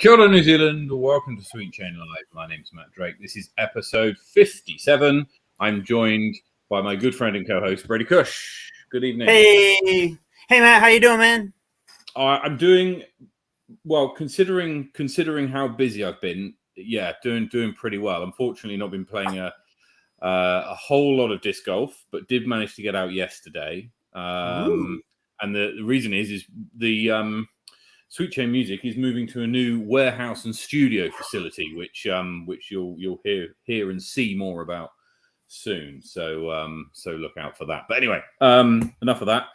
Kia ora, New Zealand. Welcome to Sweet Chain Live. My name's Matt Drake. This is episode 57. I'm joined by my good friend and co-host, Brady Kuech. Good evening. Hey, Matt. How you doing, man? I'm doing well, considering how busy I've been. Yeah, doing pretty well. Unfortunately, not been playing a whole lot of disc golf, but did manage to get out yesterday. And the reason is the Sweet Chain Music is moving to a new warehouse and studio facility, which you'll hear and see more about soon. So look out for that. But anyway, enough of that.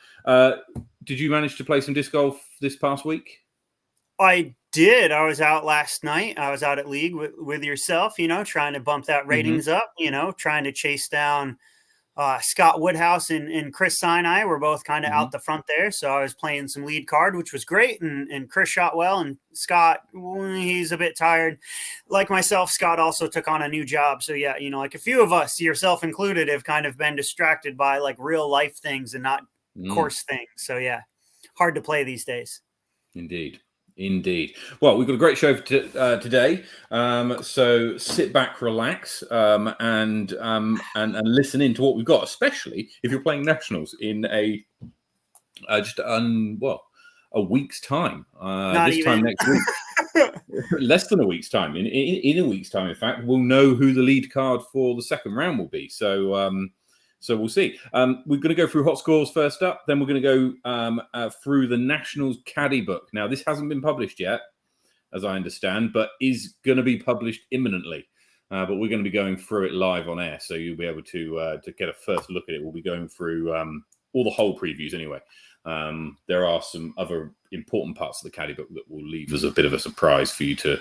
Did you manage to play some disc golf this past week? I did. I was out last night. I was out at League with yourself, trying to bump that ratings up, trying to chase down Scott Woodhouse and Chris Sinai were both kind of out the front there. So I was playing some lead card, which was great. And Chris shot well. And Scott, he's a bit tired. Like myself, Scott also took on a new job. So yeah, like a few of us, yourself included, have kind of been distracted by like real life things and not course things. So yeah, hard to play these days. Indeed. Well, we've got a great show for today. So sit back, relax, and listen in to what we've got, especially if you're playing nationals in a week's time. Time next week, less than a week's time. In a week's time, in fact, we'll know who the lead card for the second round will be. So we'll see. We're going to go through hot scores first up. Then we're going to go through the Nationals caddy book. Now, this hasn't been published yet, as I understand, but is going to be published imminently. But we're going to be going through it live on air, so you'll be able to get a first look at it. We'll be going through all the whole previews anyway. There are some other important parts of the caddy book that will leave as a bit of a surprise for you to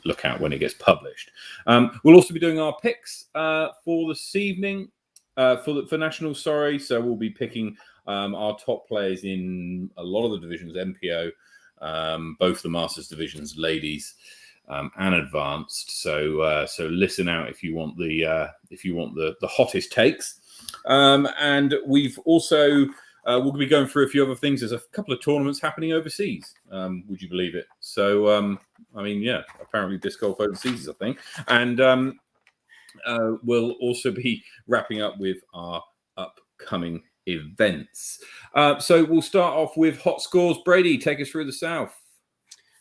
look at when it gets published. We'll also be doing our picks for this evening. For nationals, so we'll be picking our top players in a lot of the divisions, MPO, both the Masters divisions, ladies, and advanced. So listen out if you want the hottest takes. And we've also we'll be going through a few other things. There's a couple of tournaments happening overseas. Would you believe it? So apparently disc golf overseas is a thing, and we'll also be wrapping up with our upcoming events. So we'll start off with hot scores. Brady, take us through the South.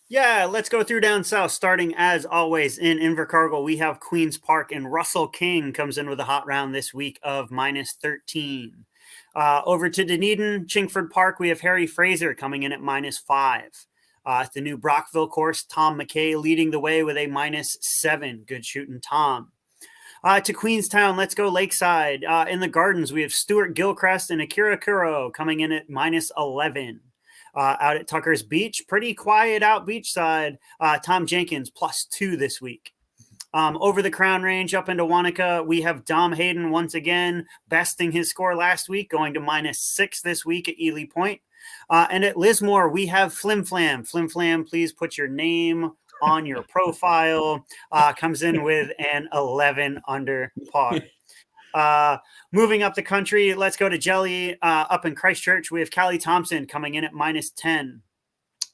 Yeah, let's go through down south, starting as always in Invercargill. We have Queen's Park, and Russell King comes in with a hot round this week of -13. Over to Dunedin, Chingford Park, we have Harry Fraser coming in at -5. At the new Brockville course, Tom McKay leading the way with a -7. Good shooting, Tom. To Queenstown, let's go Lakeside. In the Gardens, we have Stuart Gilchrist and Akira Kuro coming in at -11. Out at Tucker's Beach, pretty quiet out beachside. Tom Jenkins +2 this week. Over the Crown Range up into Wanaka, we have Dom Hayden once again besting his score last week, going to -6 this week at Ely Point. And at Lismore, we have Flim Flam. Flim Flam, please put your name on your profile. Comes in with an 11 under par. Moving up the country, let's go to Jelly. Up in Christchurch, we have Callie Thompson coming in at -10.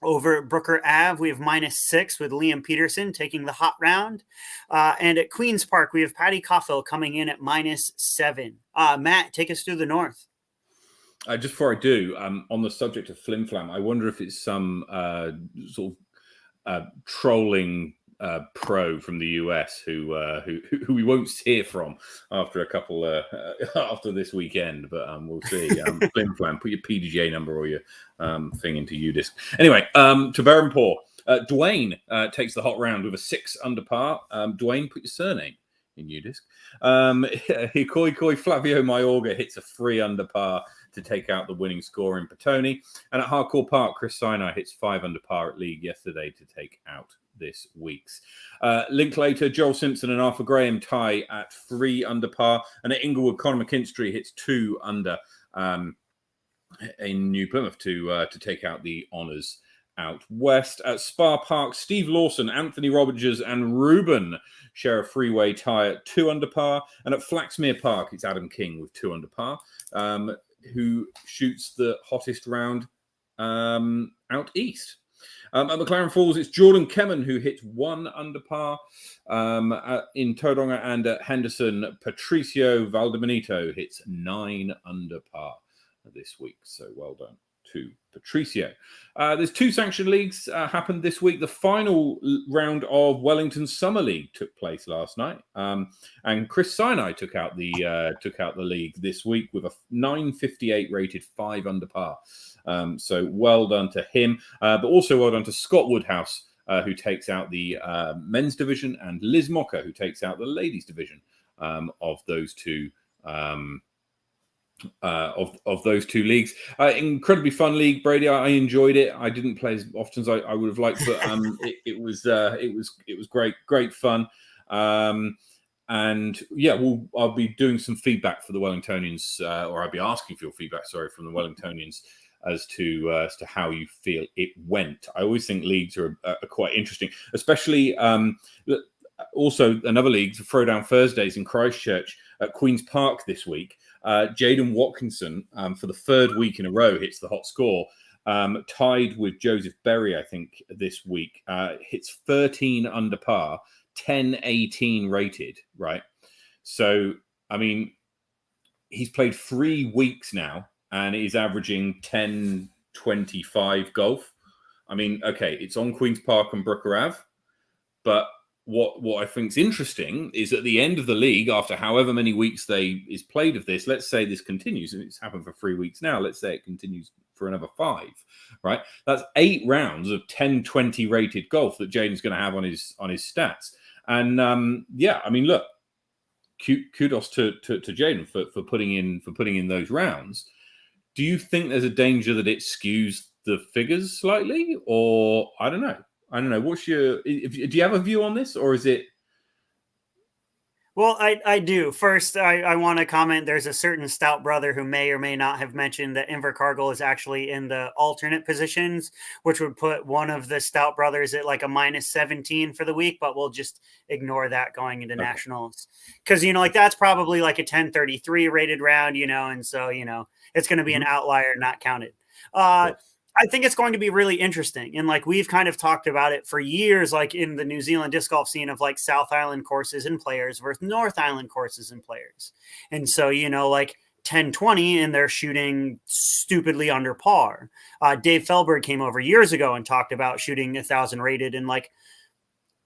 Over at Brooker Ave, we have -6 with Liam Peterson taking the hot round. And at Queen's Park, we have Patty Coffell coming in at -7. Matt, take us through the north. Just before I do, on the subject of Flim Flam, I wonder if it's some sort of trolling pro from the US who we won't hear from after a couple after this weekend, but we'll see. Flim Flam, put your PDGA number or your thing into UDisc. Anyway, to Berrenport, Dwayne takes the hot round with a 6 under par. Dwayne, put your surname in UDisc. Hikoi Flavio Mayorga hits a 3 under par to take out the winning score in Petone. And at Hardcore Park, Chris Sinai hits 5 under par at League yesterday to take out this week's. Linklater, Joel Simpson and Arthur Graham tie at 3 under par. And at Inglewood, Conor McKinstry hits 2 under in New Plymouth to take out the honours out west. At Spa Park, Steve Lawson, Anthony Roberts and Ruben share a freeway tie at 2 under par. And at Flaxmere Park, it's Adam King with 2 under par, who shoots the hottest round out east. At McLaren Falls, it's Jordan Kemen who hits 1 under par. In Tauranga and at Henderson, Patricio Valdebenito hits 9 under par this week. So well done to Patricio. There's 2 sanctioned leagues happened this week. The final round of Wellington Summer League took place last night, and Chris Sinai took out the league this week with a 958 rated 5 under par. So well done to him, but also well done to Scott Woodhouse, who takes out the men's division, and Liz Mocker, who takes out the ladies division of those two. Of those 2 leagues. Incredibly fun league, Brady. I enjoyed it. I didn't play as often as I would have liked, but it was great fun. And yeah, I'll be doing some feedback for the Wellingtonians, or I'll be asking for your feedback, from the Wellingtonians as to how you feel it went. I always think leagues are quite interesting, especially also another league, the Throwdown Thursdays in Christchurch at Queen's Park this week. Jayden Watkinson, for the 3rd week in a row, hits the hot score, tied with Joseph Berry, I think, this week. Hits 13 under par, 10-18 rated, right? So, I mean, he's played 3 weeks now and is averaging 10-25 golf. I mean, okay, it's on Queen's Park and Brooker Ave, but what I think is interesting is at the end of the league, after however many weeks is played of this, let's say this continues, and it's happened for 3 weeks now, let's say it continues for another 5, right? That's 8 rounds of 10-20 rated golf that Jayden's going to have on his stats. And yeah, I mean, look, kudos to Jayden for putting in those rounds. Do you think there's a danger that it skews the figures slightly, or I don't know? What's do you have a view on this, or is it? Well, I do. First, I want to comment. There's a certain stout brother who may or may not have mentioned that Invercargill is actually in the alternate positions, which would put one of the stout brothers at like a -17 for the week, but we'll just ignore that going into nationals. Because, like that's probably like a 1033 rated round, and so, it's going to be an outlier, not counted. I think it's going to be really interesting. And like, we've kind of talked about it for years, like in the New Zealand disc golf scene of like South Island courses and players versus North Island courses and players. And so, like 10-20 and they're shooting stupidly under par. Dave Felberg came over years ago and talked about shooting 1,000 rated and like,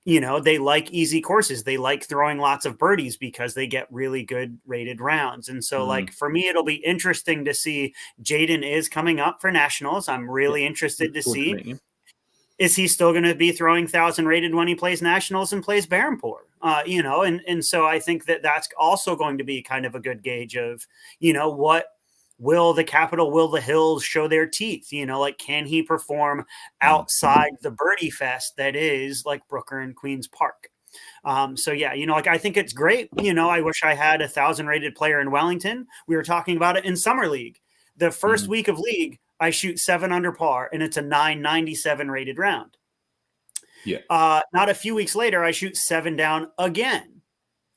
they like easy courses. They like throwing lots of birdies because they get really good rated rounds. And so like, for me, it'll be interesting to see. Jayden is coming up for nationals. I'm really interested to see, is he still going to be throwing 1,000 rated when he plays nationals and plays Berhampore? And so I think that that's also going to be kind of a good gauge of, what will the Capital, will the Hills show their teeth? Like, can he perform outside the birdie fest that is like Brooker and Queen's Park? So yeah, like I think it's great. I wish I had 1,000 rated player in Wellington. We were talking about it in Summer League. The first week of league, I shoot 7 under par and it's a 997 rated round. Yeah. Not a few weeks later, I shoot 7 down again.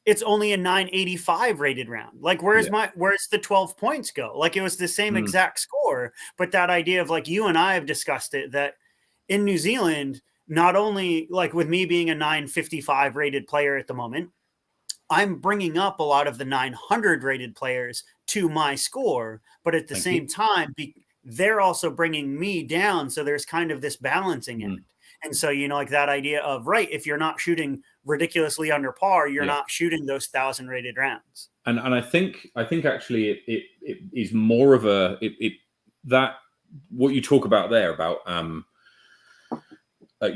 It's only a 985 rated round. Like, where's the 12 points go? Like, it was the same exact score, but that idea of like, you and I have discussed it, that in New Zealand, not only like with me being a 955 rated player at the moment, I'm bringing up a lot of the 900 rated players to my score, but at the same time, they're also bringing me down. So there's kind of this balancing in it. And so, like that idea of, right, if you're not shooting ridiculously under par, you're not shooting those 1,000 rated rounds. And I think actually it is more of that what you talk about there about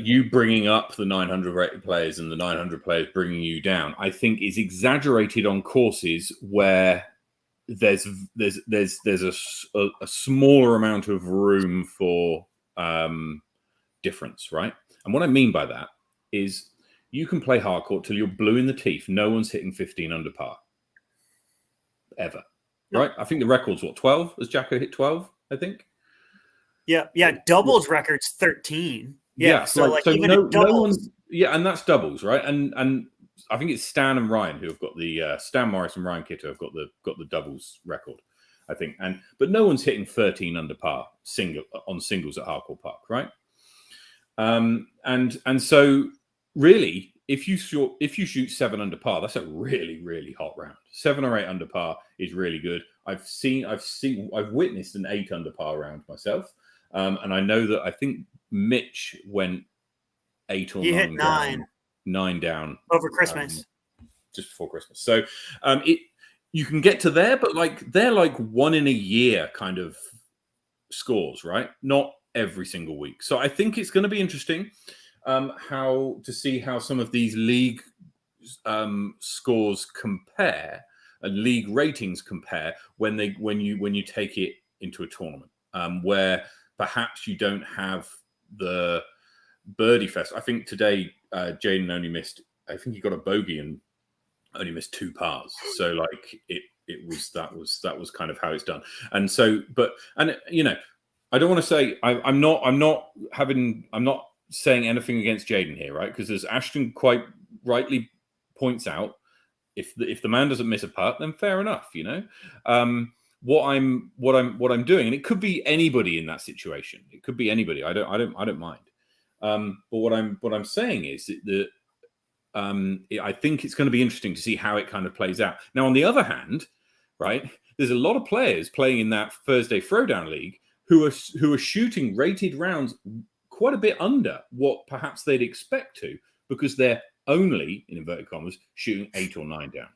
you bringing up the 900 rated players and the 900 players bringing you down, I think is exaggerated on courses where there's a smaller amount of room for difference, right? And what I mean by that is you can play hardcourt till you're blue in the teeth. No one's hitting 15 under par ever, right? I think the record's 12? Has Jacko hit 12? I think. Yeah. Doubles record's 13. Yeah. So even no doubles, and that's doubles, right? And I think it's Stan and Ryan who have got the Stan Morris and Ryan Kitto have got the doubles record, I think. But no one's hitting 13 under par singles at Harcourt Park, right? And so really, if you shoot 7 under par, that's a really, really hot round. 7 or 8 under par is really good. I've witnessed an 8 under par round myself, and I know that I think Mitch went 8 or 9 hit down, 9 down over Christmas, just before Christmas. So you can get to there, but they're like 1 in a year kind of scores, right? Not every single week. So I think it's going to be interesting how to see how some of these league scores compare and league ratings compare when you take it into a tournament where perhaps you don't have the birdie fest. I think today Jayden only missed, I think he got a bogey and only missed 2 pars. So like that was kind of how it's done. And so, I don't want to say I'm not saying anything against Jayden here, right? Because as Ashton quite rightly points out, if the man doesn't miss a putt, then fair enough, What I'm doing, and it could be anybody in that situation. It could be anybody. I don't mind. But what I'm saying is that I think it's going to be interesting to see how it kind of plays out. Now, on the other hand, right, there's a lot of players playing in that Thursday Throwdown League who are shooting rated rounds quite a bit under what perhaps they'd expect to, because they're only, in inverted commas, shooting 8 or 9 down,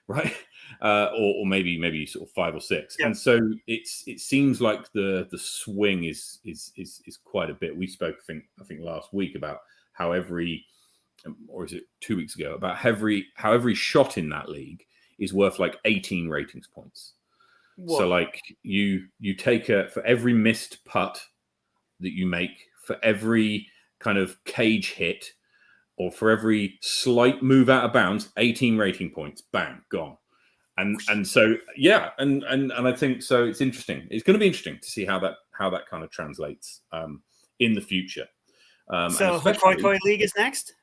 right? Or maybe sort of 5 or 6. Yeah. And so it seems like the swing is quite a bit. We spoke, I think last week about how or is it 2 weeks ago, about how every shot in that league is worth like 18 ratings points. Whoa. So like you take for every missed putt that you make, for every kind of cage hit, or for every slight move out of bounds, 18 rating points, bang, gone. And so yeah, and I think so. It's interesting. It's going to be interesting to see how that kind of translates in the future. So Hikoikoi League is next.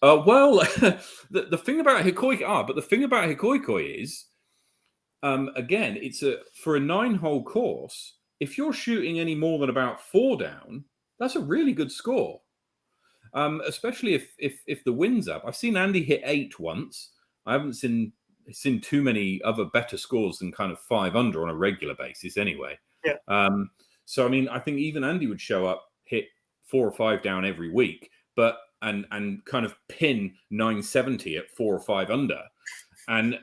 Well, the thing about Hikoikoi is, again, it's for a 9-hole course. If you're shooting any more than about 4 down, that's a really good score. Especially if the wind's up. I've seen Andy hit 8 once. I haven't seen too many other better scores than kind of 5 under on a regular basis anyway. Yeah. So I mean, I think even Andy would show up, hit 4 or 5 down every week, but and kind of pin 970 at 4 or 5 under, and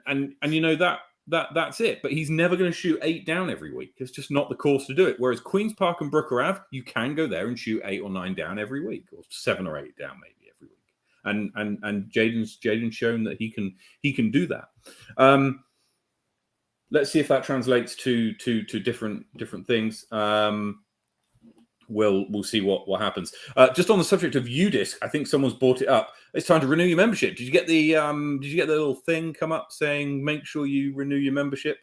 that's it. But he's never going to shoot 8 down every week. It's just not the course to do it. Whereas Queen's Park and Brooker Ave, you can go there and shoot 8 or 9 down every week, or 7 or 8 down maybe every week. And Jayden's shown that he can do that. Let's see if that translates to different things. We'll see what happens. Just on the subject of UDisc, I think someone's brought it up. It's time to renew your membership. Did you get the little thing come up saying make sure you renew your membership?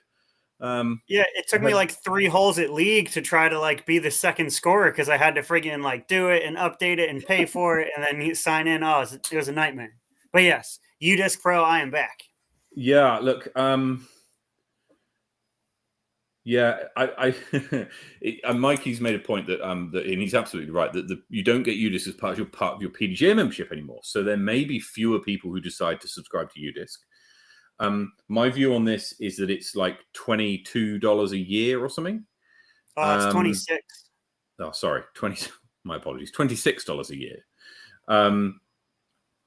Yeah, it took me like 3 holes at league to try to like be the second scorer, because I had to friggin' like do it and update it and pay for it and then sign in. Oh, it was a nightmare. But yes, UDisc Pro, I am back. Yeah, look, yeah, Mikey's made a point that and he's absolutely right, that you don't get UDisc as part of your PDGA membership anymore. So there may be fewer people who decide to subscribe to UDisc. My view on this is that it's like $22 a year or something. It's 26. Oh, sorry, 20. My apologies, $26 a year.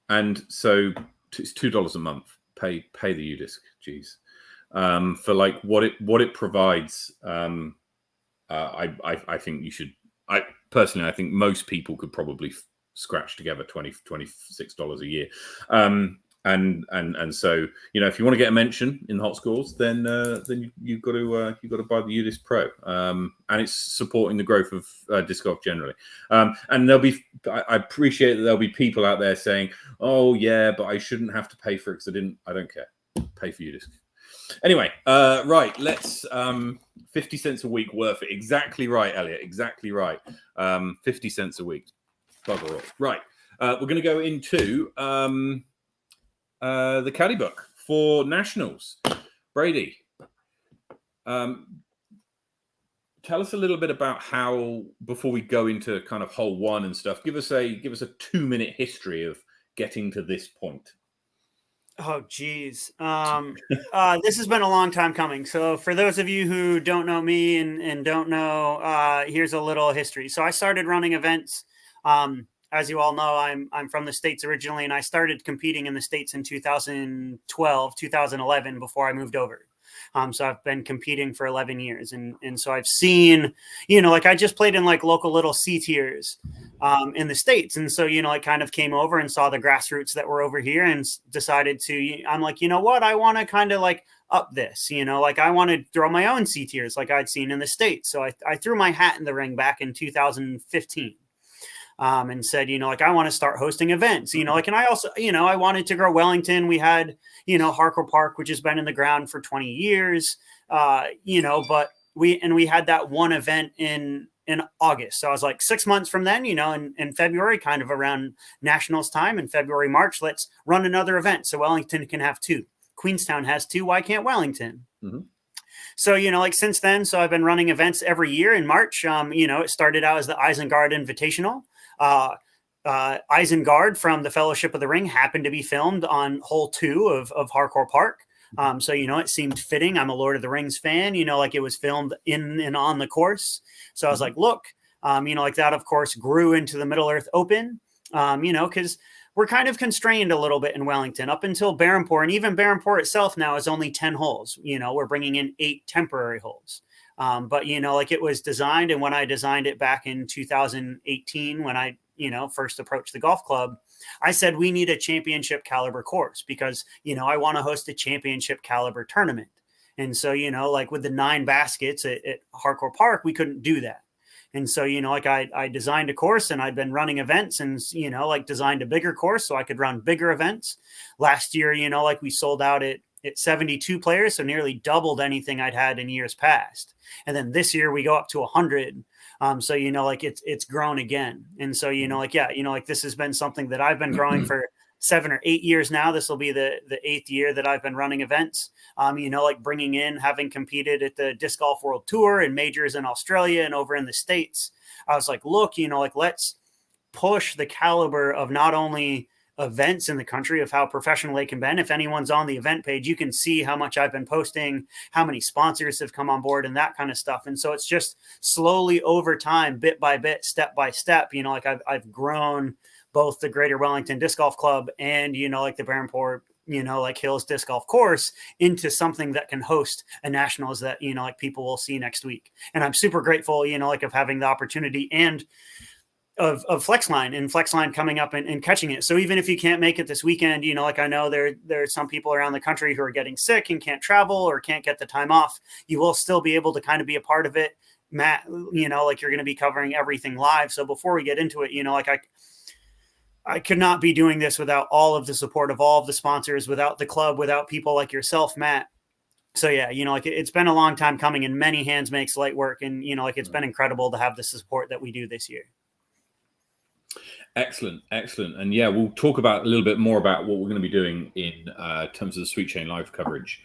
And so it's $2 a month. Pay the UDisc. Jeez. For like what it provides, I think you should. I think most people could probably scratch together $26 a year, and so if you want to get a mention in the hot scores, then you've got to buy the UDisc Pro, and it's supporting the growth of disc golf generally. And I appreciate that there'll be people out there saying, oh yeah, but I shouldn't have to pay for it because I don't care. Pay for UDisc. Anyway, right, let's 50 cents a week worth it. Exactly right, Elliot. Exactly right. 50 cents a week. Bugger off. Right. We're going to go into the caddy book for nationals. Brady, tell us a little bit about how, before we go into kind of hole one and stuff, give us a 2-minute history of getting to this point. Oh, geez. This has been a long time coming. So for those of you who don't know me and don't know, here's a little history. So I started running events. As you all know, I'm from the States originally, and I started competing in the States in 2012, 2011, before I moved over. So I've been competing for 11 years. And so I've seen, like I just played in like local little C tiers in the States. And so, I kind of came over and saw the grassroots that were over here and decided I'm like, you know what, I want to kind of like up this, like I want to throw my own C tiers like I'd seen in the States. So I threw my hat in the ring back in 2015. And said, like, I want to start hosting events, and I also, I wanted to grow Wellington. We had, Harcourt Park, which has been in the ground for 20 years, but we had that one event in August. So I was like 6 months from then, in February, kind of around nationals time in February, March, let's run another event. So Wellington can have 2. Queenstown has 2. Why can't Wellington? Mm-hmm. So, like since then, so I've been running events every year in March. It started out as the Isengard Invitational. Isengard from the Fellowship of the Ring happened to be filmed on hole 2 of Harcourt Park. So, it seemed fitting. I'm a Lord of the Rings fan, like it was filmed in and on the course. So I was like, look, like that, of course, grew into the Middle Earth Open, because we're kind of constrained a little bit in Wellington up until Barrenport. And even Barrenport itself now is only 10 holes. We're bringing in 8 temporary holes. But, like it was designed. And when I designed it back in 2018, when I, first approached the golf club, I said, we need a championship caliber course because, I want to host a championship caliber tournament. And so, like with the 9 baskets at Harcourt Park, we couldn't do that. And so, like I designed a course and I'd been running events and, like designed a bigger course so I could run bigger events. Last year, like we sold out at 72 players, so nearly doubled anything I'd had in years past. And then this year we go up to 100. So, like it's grown again. And so, like, yeah, like this has been something that I've been growing for 7 or 8 years now. This will be the 8th year that I've been running events, like bringing in, having competed at the Disc Golf World Tour and majors in Australia and over in the States. I was like, look, like let's push the caliber of not only events in the country of how professional they can be. If anyone's on the event page, you can see how much I've been posting, how many sponsors have come on board and that kind of stuff. And so it's just slowly over time, bit by bit, step by step, like I've grown both the Greater Wellington Disc Golf Club and, like the Barrenport, like Hills Disc Golf Course into something that can host a nationals that, like people will see next week. And I'm super grateful, like of having the opportunity and of Flexline and Flexline coming up and catching it. So even if you can't make it this weekend, like I know there's some people around the country who are getting sick and can't travel or can't get the time off, you will still be able to kind of be a part of it. Matt, like you're going to be covering everything live. So before we get into it, like I could not be doing this without all of the support of all of the sponsors, without the club, without people like yourself, Matt. So yeah, like it's been a long time coming and many hands makes light work. And, like it's been incredible to have the support that we do this year. Excellent. And yeah, we'll talk about a little bit more about what we're going to be doing in terms of the Sweet Chain Live coverage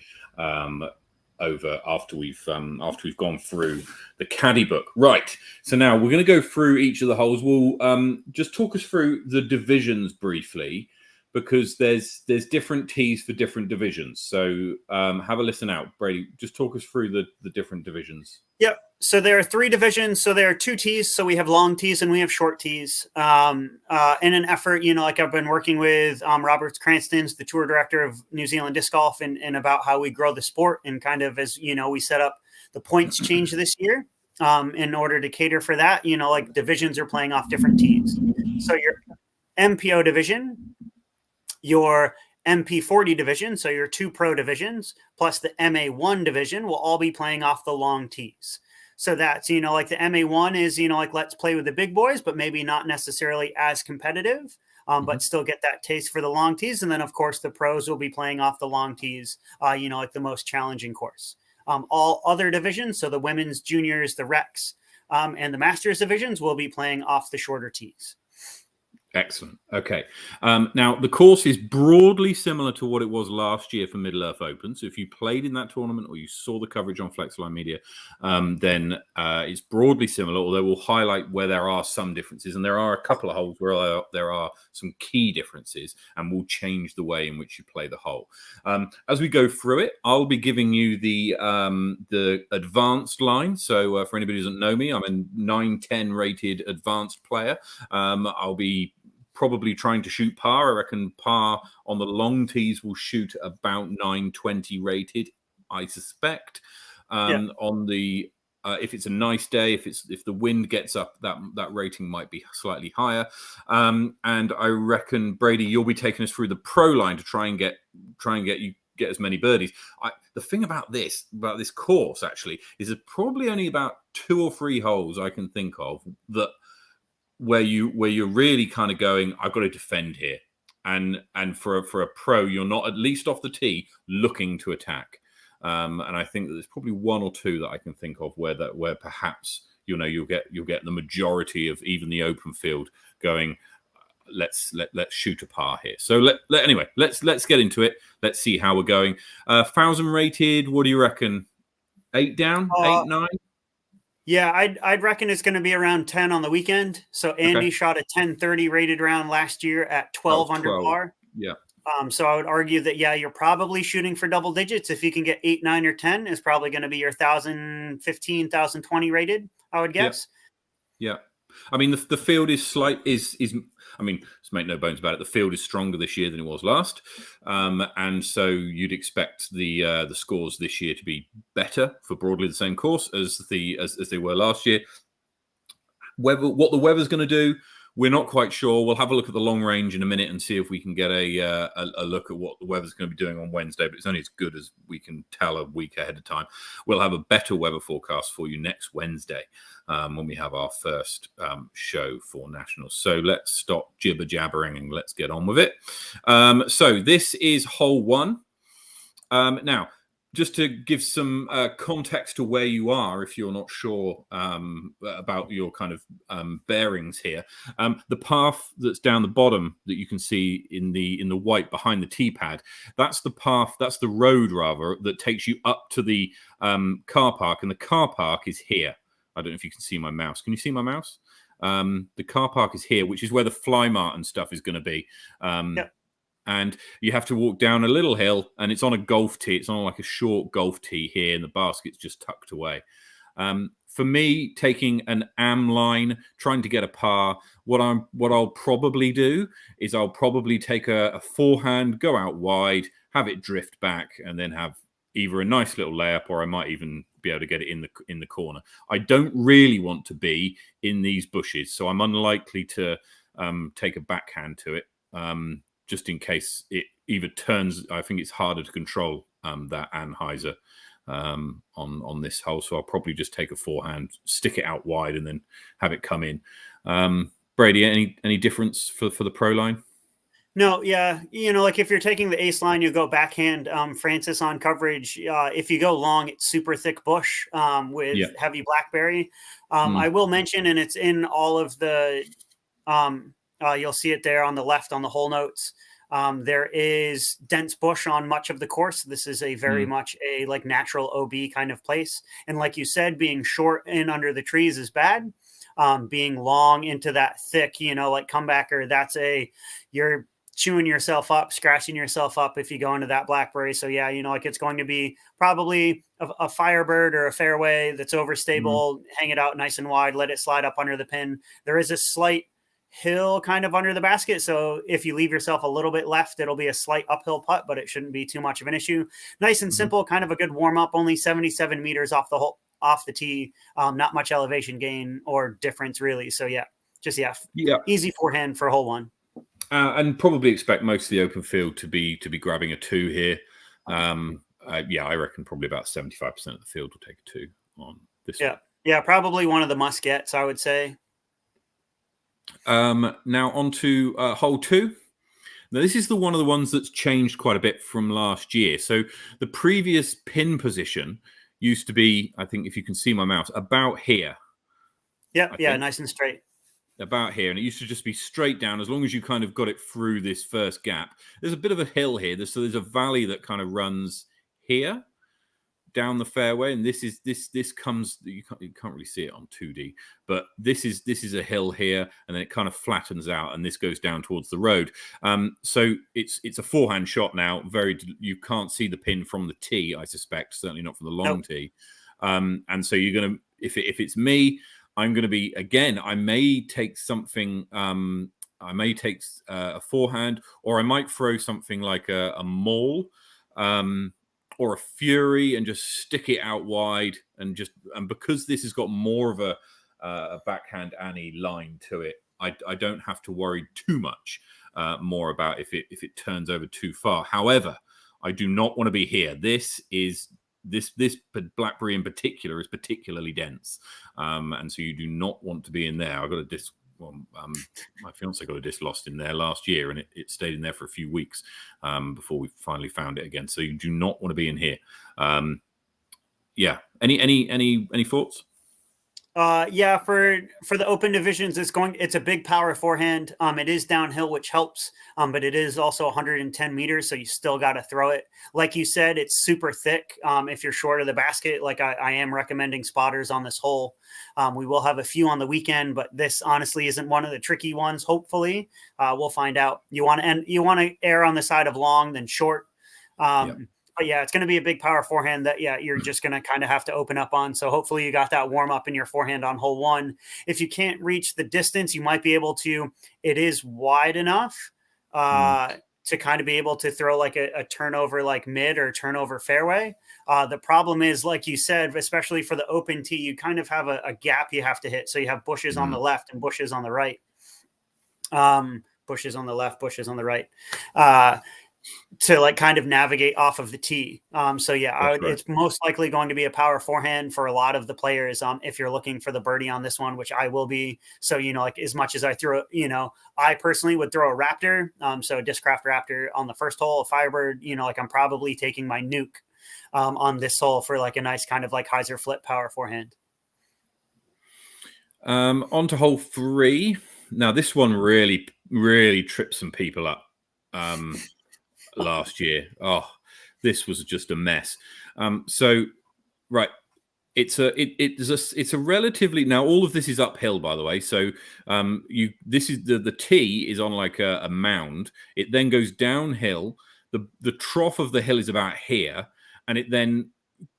over after we've gone through the caddy book. Right. So now we're going to go through each of the holes. We'll just talk us through the divisions briefly because there's different tees for different divisions. So have a listen out, Brady. Just talk us through the different divisions. Yep. So there are 3 divisions. So there are 2 tees. So we have long tees and we have short tees. In an effort, like I've been working with Robert Cranston's the tour director of New Zealand Disc Golf and about how we grow the sport and kind of as, we set up the points change this year in order to cater for that, like divisions are playing off different tees. So your MPO division, your MP40 division, so your 2 pro divisions, plus the MA1 division will all be playing off the long tees. So that's, like the MA1 is, like let's play with the big boys, but maybe not necessarily as competitive, but still get that taste for the long tees. And then, of course, the pros will be playing off the long tees, like the most challenging course. All other divisions, so the women's, juniors, the Recs, and the Masters divisions will be playing off the shorter tees. Excellent. Okay. Now, the course is broadly similar to what it was last year for Middle-earth Open. So if you played in that tournament or you saw the coverage on Flexline Media, then it's broadly similar, although we'll highlight where there are some differences. And there are a couple of holes where there are some key differences, and we'll change the way in which you play the hole. As we go through it, I'll be giving you the advanced line. So for anybody who doesn't know me, I'm a 910 rated advanced player. I'll be probably trying to shoot par. I reckon par on the long tees will shoot about 920 rated, I suspect. On the if it's a nice day, if the wind gets up, that rating might be slightly higher. And I reckon, Brady, you'll be taking us through the pro line to try and get as many birdies. The thing about this course actually is there's probably only about 2 or 3 holes I can think of that where you're really kind of going, I've got to defend here, and for a pro, you're not, at least off the tee, looking to attack. And I think that there's probably 1 or 2 that I can think of where perhaps you'll get the majority of even the open field going, let's shoot a par here. So anyway, let's get into it. Let's see how we're going. 1,000 rated. What do you reckon? 8 down, 8, 9. Yeah, I'd reckon it's going to be around 10 on the weekend. So Andy shot a 1030 rated round last year at 12 under par. Yeah. So I would argue that, you're probably shooting for double digits. If you can get 8, 9, or 10, is probably going to be your 1,015, 1,020 rated, I would guess. Yeah. I mean, the field is I mean, let's make no bones about it. The field is stronger this year than it was last, and so you'd expect the scores this year to be better for broadly the same course as they were last year. What the weather's going to do, we're not quite sure. We'll have a look at the long range in a minute and see if we can get a look at what the weather's going to be doing on Wednesday. But it's only as good as we can tell a week ahead of time. We'll have a better weather forecast for you next Wednesday when we have our first show for Nationals. So let's stop jibber jabbering and let's get on with it. So this is hole 1. Now, just to give some context to where you are, if you're not sure about your kind of bearings here, the path that's down the bottom that you can see in the white behind the tee pad, that's the path, that's the road rather, that takes you up to the car park, and the car park is here. I don't know if you can see my mouse. Can you see my mouse? The car park is here, which is where the fly mart and stuff is going to be. And you have to walk down a little hill, and it's on a golf tee. It's on like a short golf tee here, and the basket's just tucked away. For me, taking an am line, trying to get a par, what I'll probably do is I'll probably take a forehand, go out wide, have it drift back, and then have either a nice little layup, or I might even be able to get it in the corner. I don't really want to be in these bushes, so I'm unlikely to take a backhand to it. Just in case it either turns, I think it's harder to control that Anheuser on this hole. So I'll probably just take a forehand, stick it out wide, and then have it come in. Brady, any difference for the pro line? No, yeah. Like if you're taking the ace line, you go backhand Francis on coverage. If you go long, it's super thick bush with heavy blackberry. I will mention, and it's in all of the you'll see it there on the left on the hole notes. There is dense bush on much of the course. This is a very much a like natural OB kind of place. And like you said, being short in under the trees is bad. Being long into that thick, like comebacker, you're chewing yourself up, scratching yourself up if you go into that blackberry. So yeah, like it's going to be probably a Firebird or a fairway that's overstable, hang it out nice and wide, let it slide up under the pin. There is a slight hill kind of under the basket, so if you leave yourself a little bit left, it'll be a slight uphill putt, but it shouldn't be too much of an issue. Nice and simple, kind of a good warm-up, only 77 meters off the tee, not much elevation gain or difference really. So easy forehand for hole 1. And probably expect most of the open field to be grabbing a 2 here. I reckon probably about 75% of the field will take a 2 on this one. Yeah, probably one of the must-gets, I would say. Now on to hole 2. Now this is one of the ones that's changed quite a bit from last year. So the previous pin position used to be, I think if you can see my mouse, about here. Yeah, nice and straight. about here, and it used to just be straight down as long as you kind of got it through this first gap. There's a bit of a hill here, so there's a valley that kind of runs here down the fairway, and this comes, you can't really see it on 2D, but this is a hill here, and then it kind of flattens out, and this goes down towards the road. So it's a forehand shot now. You can't see the pin from the tee, I suspect, certainly not from the long tee. And so you're gonna, if it's me, I'm going to be, again, I may take something, I may take a forehand, or I might throw something like a maul or a fury and just stick it out wide, and because this has got more of a backhand Annie line to it, I don't have to worry too much more about if it turns over too far. However, I do not want to be here. This blackberry in particular is particularly dense, and so you do not want to be in there. I got a disc. Well, my fiance got a disc lost in there last year, and it stayed in there for a few weeks before we finally found it again. So you do not want to be in here. Yeah. Any thoughts? Yeah, for the open divisions, it's a big power forehand. It is downhill, which helps, but it is also 110 meters, so you still got to throw it. Like you said, it's super thick. If you're short of the basket, like I am recommending spotters on this hole. We will have a few on the weekend, but this honestly isn't one of the tricky ones. Hopefully, we'll find out. You want to err on the side of long than short. But yeah, it's going to be a big power forehand that, you're just going to kind of have to open up on. So hopefully you got that warm up in your forehand on hole 1. If you can't reach the distance, you might be able to, it is wide enough to kind of be able to throw like a turnover, like mid or turnover fairway. The problem is, like you said, especially for the open tee, you kind of have a gap you have to hit. So you have bushes on the left and bushes on the right. Bushes on the left, bushes on the right. To like kind of navigate off of the tee. It's most likely going to be a power forehand for a lot of the players. If you're looking for the birdie on this one, which I will be. So, like as much as I throw, I personally would throw a Raptor. So a Discraft Raptor on the first hole, a Firebird, like I'm probably taking my nuke on this hole for like a nice kind of like hyzer flip power forehand. On to hole 3. Now this one really, really tripped some people up. Last year, this was just a mess. It's a relatively, now all of this is uphill, by the way. So this is the tee is on like a mound. It then goes downhill. The trough of the hill is about here, and it then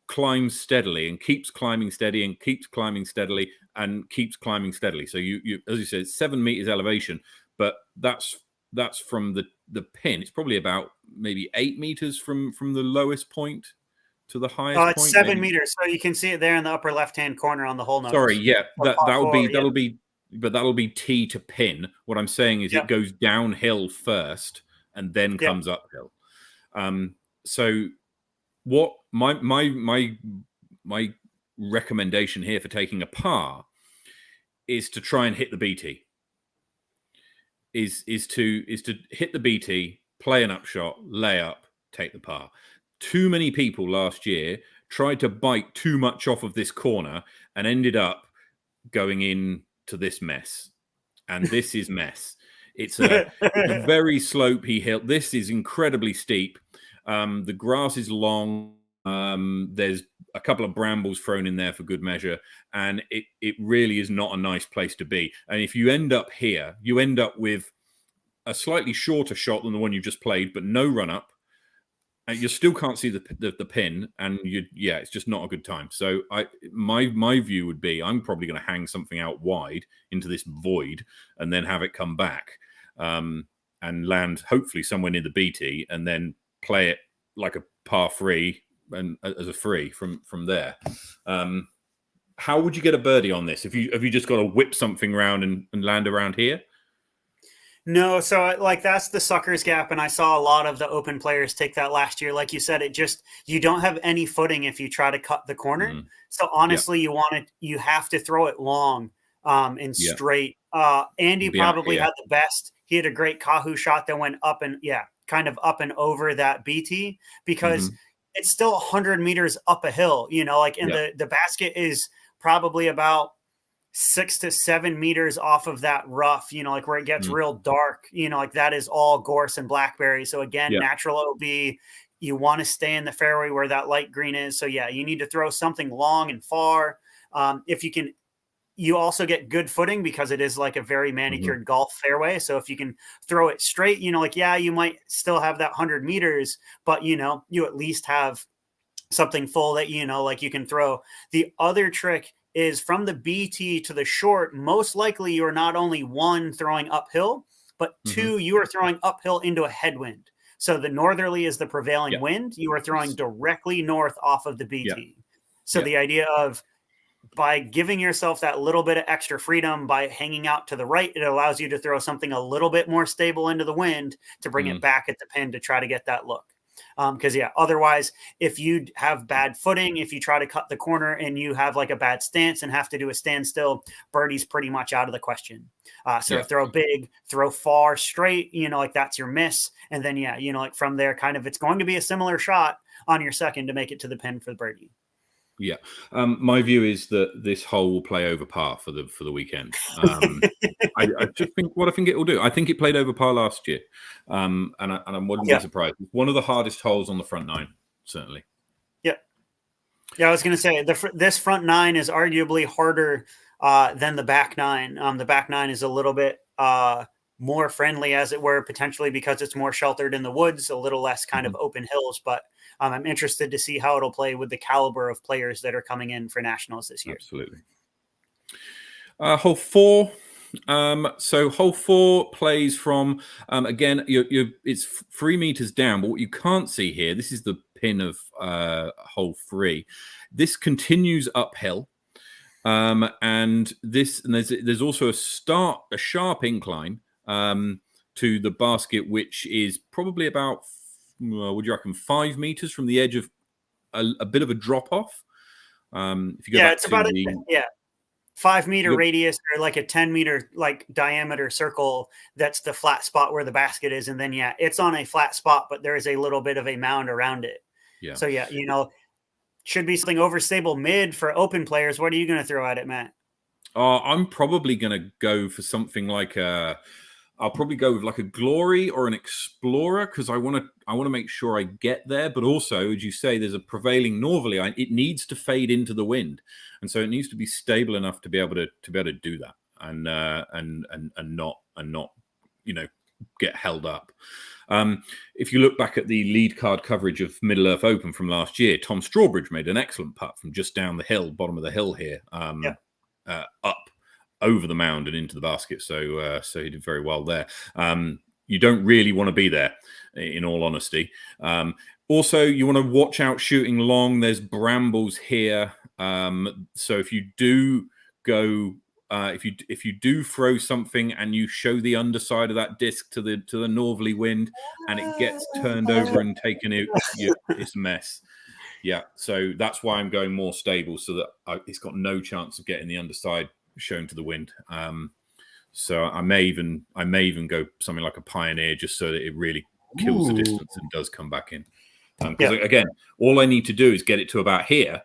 climbs steadily and keeps climbing steady and keeps climbing steadily and keeps climbing steadily. So you as you said, 7 meters elevation, but that's from the pin. It's probably about maybe 8 meters from the lowest point to the highest point. It's 7 meters. So you can see it there in the upper left-hand corner on the hole notes. Sorry, yeah, that'll be tee to pin. What I'm saying is it goes downhill first and then comes uphill. So what my recommendation here for taking a par is to try and hit the BT. Is to hit the BT, play an upshot, lay up, take the par. Too many people last year tried to bite too much off of this corner and ended up going into this mess. And this is mess. It's a very slopey hill. This is incredibly steep. The grass is long. There's a couple of brambles thrown in there for good measure, and it really is not a nice place to be. And if you end up here, you end up with a slightly shorter shot than the one you just played, but no run up, and you still can't see the pin, and it's just not a good time. So my view would be I'm probably going to hang something out wide into this void and then have it come back and land hopefully somewhere near the BT, and then play it like a par 3 and as a free from there. How would you get a birdie on this? Have you just got to whip something around and land around here? No, so like that's the sucker's gap, and I saw a lot of the open players take that last year. Like you said, you don't have any footing if you try to cut the corner. So honestly, you have to throw it long and straight. Andy probably had the best. He had a great Kahoo shot that went up and kind of up and over that BT, because it's still 100 meters up a hill, and the basket is probably about 6 to 7 meters off of that rough, like where it gets real dark, like that is all gorse and blackberry. So again, natural OB, you want to stay in the fairway where that light green is. So yeah, you need to throw something long and far. If you can, you also get good footing because it is like a very manicured golf fairway. So if you can throw it straight, you might still have that 100 meters, but you at least have something full that, like you can throw. The other trick is from the BT to the short, most likely you're not only one throwing uphill, but two, you are throwing uphill into a headwind. So the northerly is the prevailing wind. You are throwing directly north off of the BT. So the idea of, by giving yourself that little bit of extra freedom by hanging out to the right, it allows you to throw something a little bit more stable into the wind to bring it back at the pin to try to get that look. Because otherwise, if you have bad footing, if you try to cut the corner and you have like a bad stance and have to do a standstill, birdie's pretty much out of the question. So throw big, throw far, straight, like that's your miss. And then, like from there, kind of, it's going to be a similar shot on your second to make it to the pin for the birdie. Yeah, my view is that this hole will play over par for the weekend. I just think what I think it will do. I think it played over par last year, and I wouldn't be surprised. It's one of the hardest holes on the front nine, certainly. Yeah, I was going to say this front nine is arguably harder than the back nine. The back nine is a little bit more friendly, as it were, potentially because it's more sheltered in the woods, a little less kind of open hills, but. I'm interested to see how it'll play with the caliber of players that are coming in for nationals this year. Absolutely. Hole 4. So hole 4 plays from, again, it's 3 meters down, but what you can't see here, this is the pin of hole 3. This continues uphill. And there's also a sharp incline to the basket, which is probably about, would you reckon, 5 meters from the edge of a bit of a drop off? If you go back it's about 5 meter radius or like a 10 meter like diameter circle. That's the flat spot where the basket is, and then it's on a flat spot, but there is a little bit of a mound around it. Yeah. So should be something overstable mid for open players. What are you going to throw at it, Matt? I'm probably going to go for something like I'll probably go with like a Glory or an Explorer, because I want to make sure I get there. But also, as you say, there's a prevailing northerly. It needs to fade into the wind, and so it needs to be stable enough to be able to do that, and not get held up. If you look back at the lead card coverage of Middle Earth Open from last year, Tom Strawbridge made an excellent putt from just down the hill, bottom of the hill here, up over the mound and into the basket. So he did very well there. You don't really want to be there, in all honesty. Also, you want to watch out shooting long. There's brambles here. So if you do go, if you do throw something and you show the underside of that disc to the northerly wind and it gets turned over and taken out, it's a mess. Yeah, so that's why I'm going more stable, so that it's got no chance of getting the underside shown to the wind. So I may even go something like a Pioneer, just so that it really kills the distance and does come back in. Because again, all I need to do is get it to about here,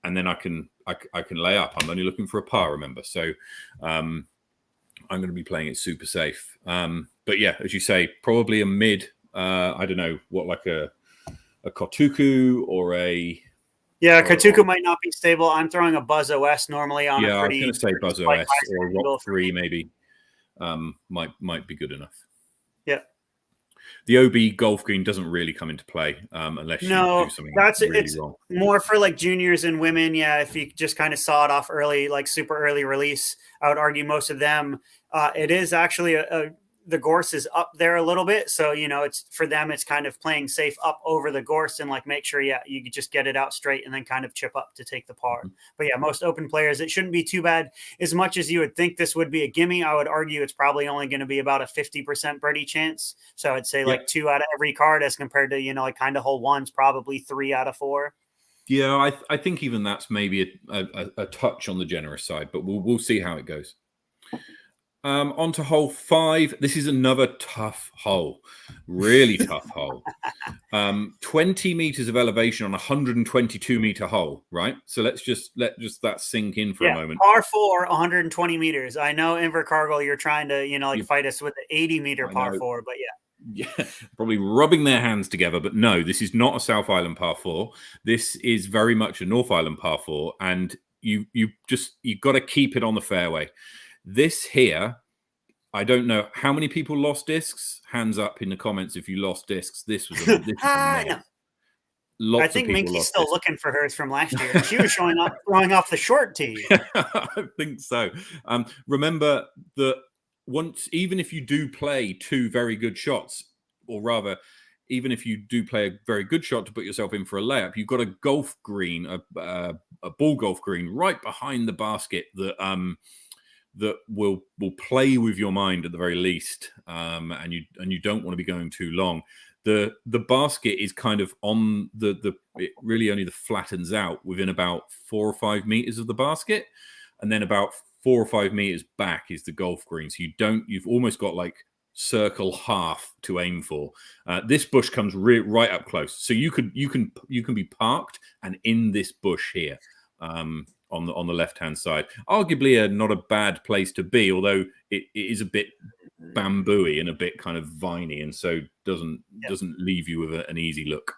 and then I can lay up. I'm only looking for a par, remember. So I'm going to be playing it super safe. But yeah, as you say, probably a mid. I don't know what, like a Kotuku or a. Yeah, Kotuku might not be stable. I'm throwing a Buzz OS normally on a pretty. Yeah, I was going to say Buzz OS or a Rock 3 maybe. Might be good enough. Yeah. The OB golf green doesn't really come into play unless you do something really wrong. More for like juniors and women. Yeah, if you just kind of saw it off early, like super early release, I would argue most of them. It is actually the gorse is up there a little bit. So, it's for them, it's kind of playing safe up over the gorse and like make sure, you just get it out straight and then kind of chip up to take the par. But yeah, most open players, it shouldn't be too bad. As much as you would think this would be a gimme, I would argue it's probably only going to be about a 50% birdie chance. So I'd say like 2 out of every card as compared to, like kind of hole 1's probably 3 out of 4. Yeah, I think even that's maybe a touch on the generous side, but we'll see how it goes. On to hole 5. This is another tough hole, really tough hole. 20 meters of elevation on a 122-meter hole, right? So let that sink in for a moment. Par 4, 120 meters. I know Invercargill, you're trying to fight us with the 80-meter par 4, but yeah, probably rubbing their hands together. But no, this is not a South Island par 4. This is very much a North Island par 4, and you've got to keep it on the fairway. This here, I don't know how many people lost discs. Hands up in the comments if you lost discs. This was a mess. No. I think Minky's still looking for hers from last year. She was throwing off the short tee. I think so. Remember that even if you do play 2 very good shots, or rather, even if you do play a very good shot to put yourself in for a layup, you've got a golf green, a ball golf green right behind the basket that will play with your mind at the very least, and you don't want to be going too long. The basket is kind of on it really only flattens out within about 4 or 5 meters of the basket, and then about 4 or 5 meters back is the golf green. So you've almost got like circle half to aim for. This bush comes right up close, so you can be parked and in this bush here. On the left-hand side, arguably not a bad place to be, although it is a bit bamboo-y and a bit kind of viney, and so doesn't leave you with an easy look.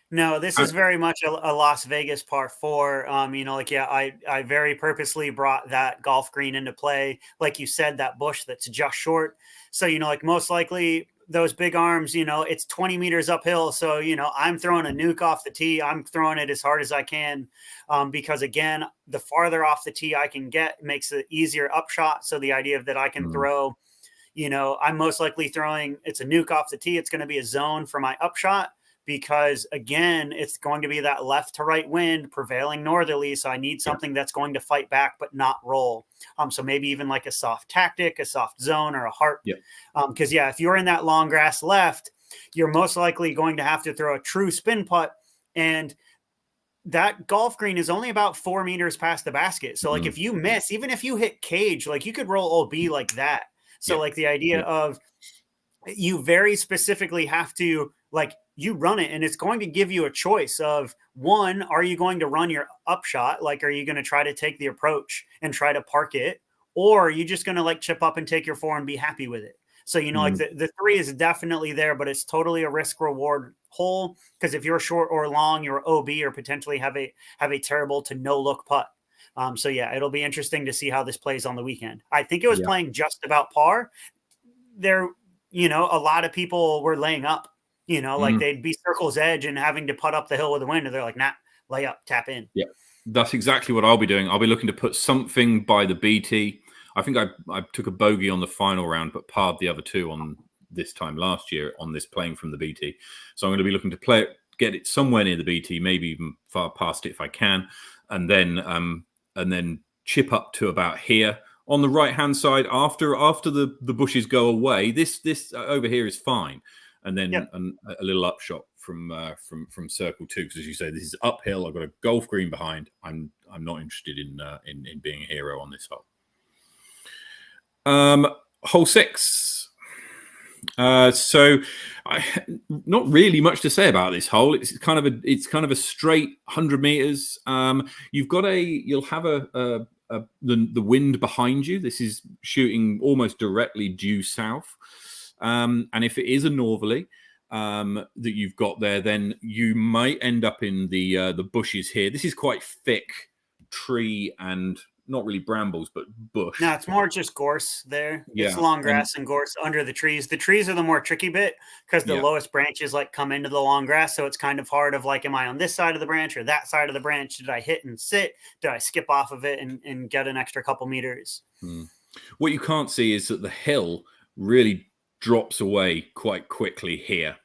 No, this is very much a Las Vegas par 4. I very purposely brought that golf green into play. Like you said, that bush that's just short. So, most likely those big arms, it's 20 meters uphill. So, I'm throwing a nuke off the tee. I'm throwing it as hard as I can because, again, the farther off the tee I can get makes it easier upshot. So the idea of that I can throw, I'm most likely throwing, it's a nuke off the tee. It's going to be a zone for my upshot because, again, it's going to be that left to right wind prevailing northerly. So I need something that's going to fight back but not roll. So maybe even like a soft tactic, a soft zone, or a heart. Because, if you're in that long grass left, you're most likely going to have to throw a true spin putt. And that golf green is only about 4 meters past the basket. So, if you miss, even if you hit cage, you could roll OB like that. So, the idea of you very specifically have to, you run it, and it's going to give you a choice of, one, are you going to run your upshot? Are you going to try to take the approach and try to park it? Or are you just going to chip up and take your 4 and be happy with it? So, the 3 is definitely there, but it's totally a risk reward hole. Because if you're short or long, you're OB or potentially have a terrible to no look putt. It'll be interesting to see how this plays on the weekend. I think it was playing just about par. There, a lot of people were laying up. They'd be circle's edge and having to putt up the hill with the wind, and they're like, nah, lay up, tap in. Yeah, that's exactly what I'll be doing. I'll be looking to put something by the BT. I think I took a bogey on the final round, but parred the other 2 on this time last year on this playing from the BT. So I'm going to be looking to play it, get it somewhere near the BT, maybe even far past it if I can, and then chip up to about here. On the right-hand side, after the bushes go away, this over here is fine. And then a little upshot from circle 2, because as you say, this is uphill. I've got a golf green behind. I'm not interested in being a hero on this hole. Hole 6. So not really much to say about this hole. It's kind of a straight 100 meters. You'll have the wind behind you. This is shooting almost directly due south. And if it is a northerly that you've got there, then you might end up in the bushes here. This is quite thick tree and not really brambles, but bush. No, it's more just gorse there. It's long grass and gorse under the trees. The trees are the more tricky bit because the lowest branches come into the long grass. So it's kind of hard of am I on this side of the branch or that side of the branch? Did I hit and sit? Did I skip off of it and get an extra couple meters? What you can't see is that the hill really drops away quite quickly here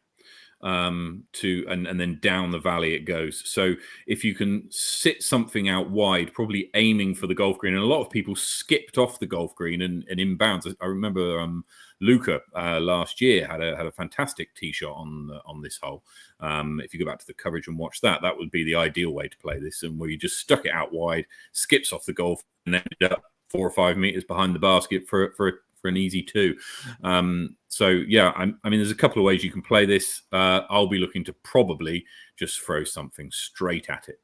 and then down the valley it goes. So if you can sit something out wide, probably aiming for the golf green, and a lot of people skipped off the golf green and inbounds. I remember Luca last year had a fantastic tee shot on this hole. If you go back to the coverage and watch that would be the ideal way to play this, and where you just stuck it out wide, skips off the golf and ended up 4 or 5 meters behind the basket for an easy 2. So yeah, I mean, there's a couple of ways you can play this. I'll be looking to probably just throw something straight at it.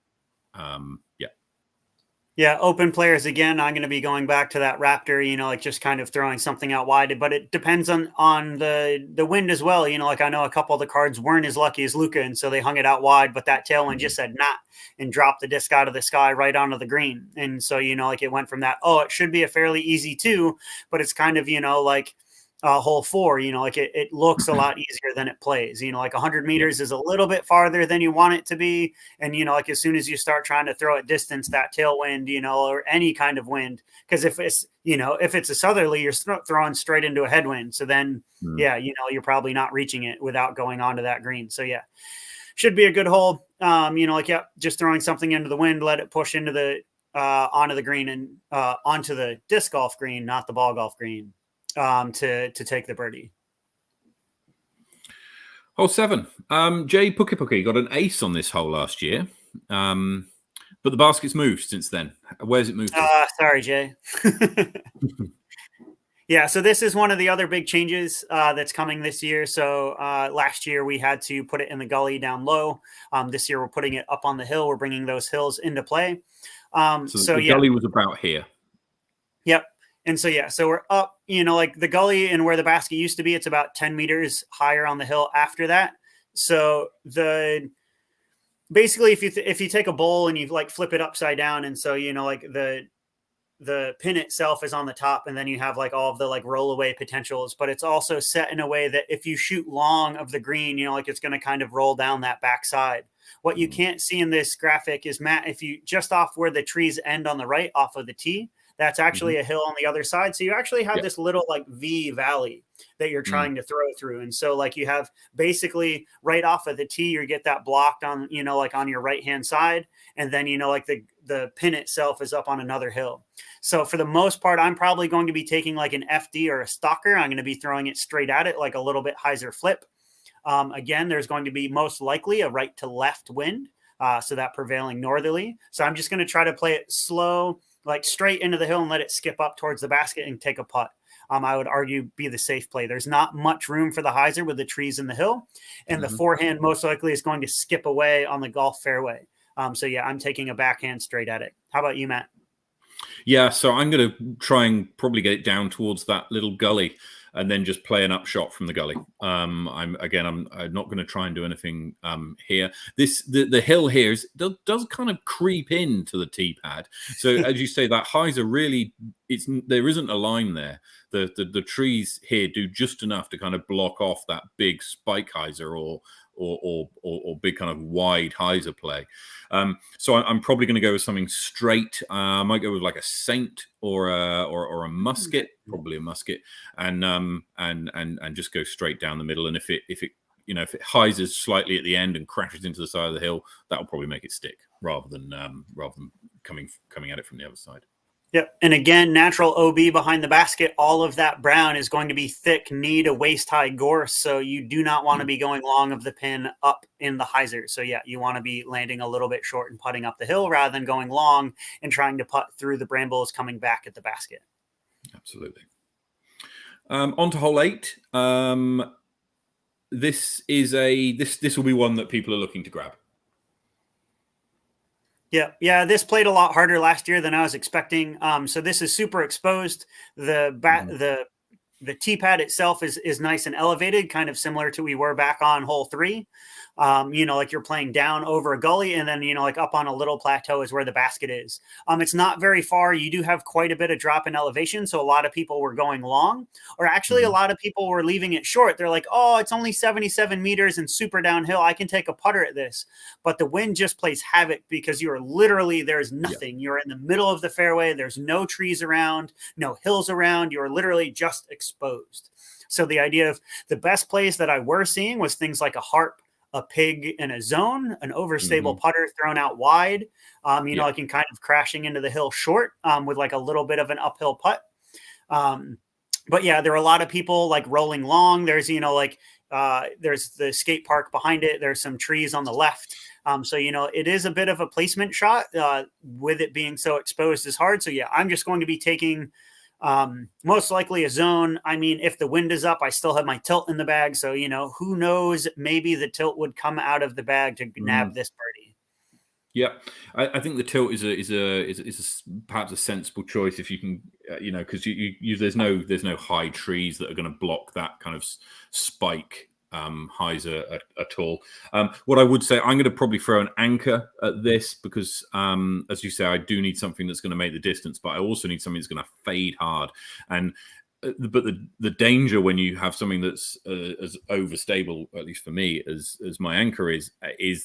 Yeah, open players again. I'm going to be going back to that Raptor, like just kind of throwing something out wide, but it depends on the wind as well. Like I know a couple of the cards weren't as lucky as Luca, and so they hung it out wide, but that tailwind just said nah and dropped the disc out of the sky right onto the green. And so like it went from that, it should be a fairly easy 2, but it's kind of like hole 4, like it looks a lot easier than it plays. Like 100 meters is a little bit farther than you want it to be. And, like as soon as you start trying to throw at distance, that tailwind, or any kind of wind, because if it's a southerly, you're throwing straight into a headwind. So then, you're probably not reaching it without going onto that green. So yeah, should be a good hole. Just throwing something into the wind, let it push into the onto the green and onto the disc golf green, not the ball golf green. To take the birdie. Hole 7. Jay Puki got an ace on this hole last year, but the basket's moved since then. Where's it moved to? Sorry, Jay. Yeah, so this is one of the other big changes that's coming this year. So last year we had to put it in the gully down low. This year we're putting it up on the hill. We're bringing those hills into play. So the gully was about here. Yep. And so, so we're up, like the gully and where the basket used to be, it's about 10 meters higher on the hill after that. So basically if you take a bowl and you like flip it upside down, and so, like the pin itself is on the top, and then you have like all of the like roll away potentials, but it's also set in a way that if you shoot long of the green, like it's going to kind of roll down that backside. What you can't see in this graphic is, Matt, if you just off where the trees end on the right off of the tee, that's actually a hill on the other side. So you actually have this little like V valley that you're trying to throw through. And so like you have basically right off of the tee, you get that blocked on, like on your right-hand side. And then, like the pin itself is up on another hill. So for the most part, I'm probably going to be taking like an FD or a stalker. I'm going to be throwing it straight at it, like a little bit hyzer flip. Again, there's going to be most likely a right to left wind. So that prevailing northerly. So I'm just going to try to play it slow, like straight into the hill and let it skip up towards the basket and take a putt. I would argue be the safe play. There's not much room for the hyzer with the trees in the hill, and the forehand most likely is going to skip away on the golf fairway. So yeah, I'm taking a backhand straight at it. How about you, Matt? Yeah, so I'm going to try and probably get it down towards that little gully and then just play an upshot from the gully. I'm not going to try and do anything here. The hill here does kind of creep into the tee pad. So as you say, that hyzer really, there isn't a line there. The trees here do just enough to kind of block off that big spike hyzer or big kind of wide hyzer play. So I'm probably going to go with something straight. I might go with like a Saint or a musket, probably a musket, and just go straight down the middle. And if it hyzers slightly at the end and crashes into the side of the hill, that'll probably make it stick rather than coming at it from the other side. Yep. And again, natural OB behind the basket, all of that brown is going to be thick knee to waist high gorse. So you do not want to be going long of the pin up in the hyzer. So yeah, you want to be landing a little bit short and putting up the hill rather than going long and trying to putt through the brambles coming back at the basket. Absolutely. On to hole 8. This will be one that people are looking to grab. Yeah. This played a lot harder last year than I was expecting. So this is super exposed. The tee pad itself is nice and elevated, kind of similar to we were back on hole 3. Like you're playing down over a gully, and then, like up on a little plateau is where the basket is. It's not very far. You do have quite a bit of drop in elevation. So a lot of people were going long, or actually a lot of people were leaving it short. They're like, oh, it's only 77 meters and super downhill. I can take a putter at this. But the wind just plays havoc because you're literally, there's nothing. You're in the middle of the fairway. There's no trees around, no hills around. You're literally just exposed. So the idea of the best plays that I were seeing was things like a harp, a pig in a zone, an overstable putter thrown out wide, like in kind of crashing into the hill short with like a little bit of an uphill putt. But yeah, there are a lot of people like rolling long. There's, there's the skate park behind it. There's some trees on the left. So, it is a bit of a placement shot with it being so exposed is hard. So, yeah, I'm just going to be taking most likely a zone. I mean, if the wind is up, I still have my tilt in the bag. So, who knows, maybe the tilt would come out of the bag to nab this birdie. Yeah, I think the tilt is perhaps a sensible choice if you can, because there's no high trees that are going to block that kind of spike hyzer at all. What I would say, I'm going to probably throw an anchor at this because, as you say, I do need something that's going to make the distance, but I also need something that's going to fade hard. And but the danger when you have something that's as overstable, at least for me, as my anchor is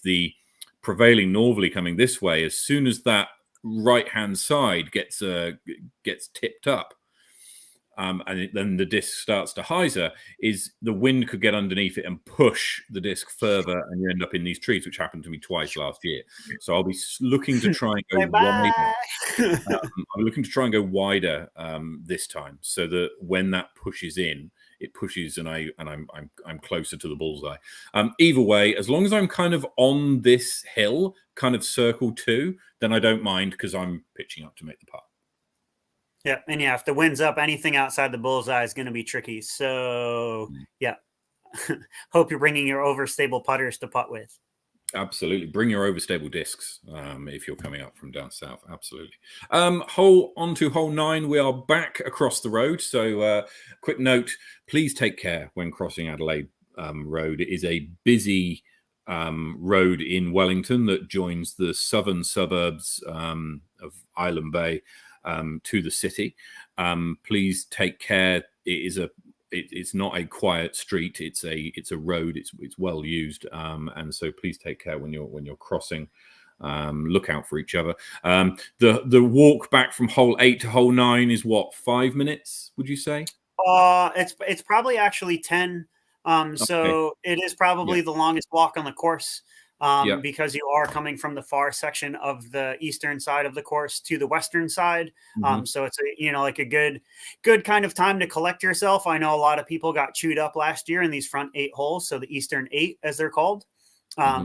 the prevailing northerly coming this way. As soon as that right hand side gets tipped up, and then the disc starts to hyzer, is the wind could get underneath it and push the disc further, and you end up in these trees, which happened to me twice last year. So I'll be looking to try and go wider. I'm looking to try and go wider this time, so that when that pushes in, it pushes, and I'm closer to the bullseye. Either way, as long as I'm kind of on this hill, kind of circle 2, then I don't mind because I'm pitching up to make the putt. Yeah, and if the wind's up, anything outside the bullseye is going to be tricky. So, yeah, hope you're bringing your overstable putters to putt with. Absolutely. Bring your overstable discs if you're coming up from down south. Absolutely. On to hole 9. We are back across the road. So quick note, please take care when crossing Adelaide Road. It is a busy road in Wellington that joins the southern suburbs of Island Bay to the city. Please take care. It's not a quiet street. It's a road. It's well used, and so please take care when you're crossing. Look out for each other. The walk back from hole 8 to hole 9 is what, 5 minutes? Would you say? It's probably actually 10. So it is probably the longest walk on the course. Because you are coming from the far section of the eastern side of the course to the western side. So it's like a good kind of time to collect yourself. I know a lot of people got chewed up last year in these front 8 holes. So the Eastern 8, as they're called.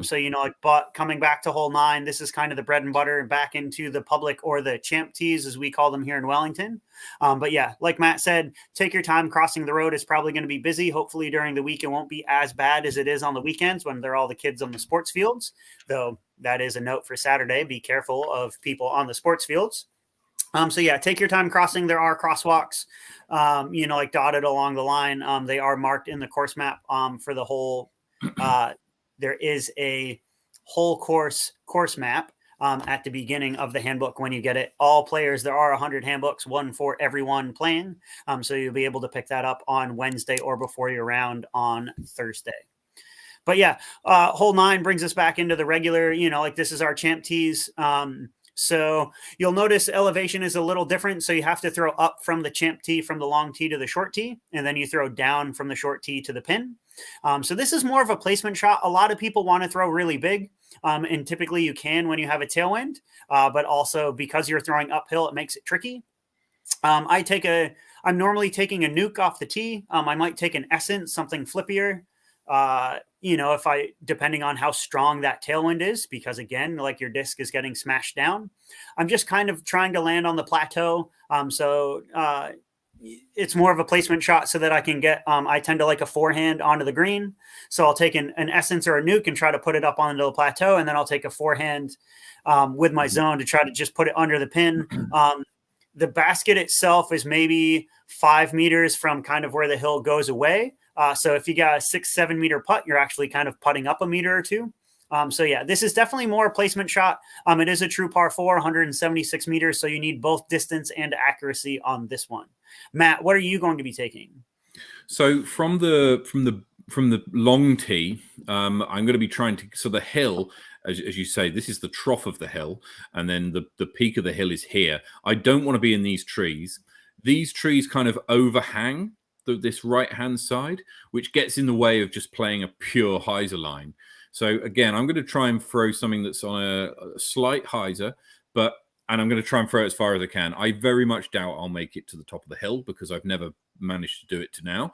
So, but coming back to hole 9, this is kind of the bread and butter back into the public, or the champ tees, as we call them here in Wellington. But yeah, like Matt said, take your time. Crossing the road is probably going to be busy. Hopefully during the week, it won't be as bad as it is on the weekends when they're all the kids on the sports fields. Though that is a note for Saturday. Be careful of people on the sports fields. So yeah, take your time crossing. There are crosswalks, like dotted along the line. They are marked in the course map for the whole. There is a whole course map at the beginning of the handbook when you get it. All players, there are 100 handbooks, one for everyone playing. So you'll be able to pick that up on Wednesday or before your round on Thursday. But yeah, hole 9 brings us back into the regular, this is our champ tees. So you'll notice elevation is a little different. So you have to throw up from the champ tee, from the long tee to the short tee, and then you throw down from the short tee to the pin. So this is more of a placement shot. A lot of people want to throw really big, and typically you can when you have a tailwind, but also because you're throwing uphill, it makes it tricky. I'm normally taking a nuke off the tee. I might take an essence, something flippier. Depending on how strong that tailwind is, because again, like your disc is getting smashed down. I'm just kind of trying to land on the plateau. It's more of a placement shot so that I can get, I tend to like a forehand onto the green. So I'll take an essence or a nuke and try to put it up onto the plateau. And then I'll take a forehand with my zone to try to just put it under the pin. The basket itself is maybe 5 meters from kind of where the hill goes away. So if you got a 6-7 meter putt, you're actually kind of putting up a meter or two. So yeah, this is definitely more a placement shot. It is a true par 4, 176 meters. So you need both distance and accuracy on this one. Matt, what are you going to be taking? So from the long tee, I'm going to be trying to, so the hill, as you say, this is the trough of the hill, and then the peak of the hill is here. I don't want to be in these trees. These trees kind of overhang this right-hand side, which gets in the way of just playing a pure hyzer line. So again, I'm going to try and throw something that's on a slight hyzer, and I'm going to try and throw it as far as I can. I very much doubt I'll make it to the top of the hill because I've never managed to do it to now.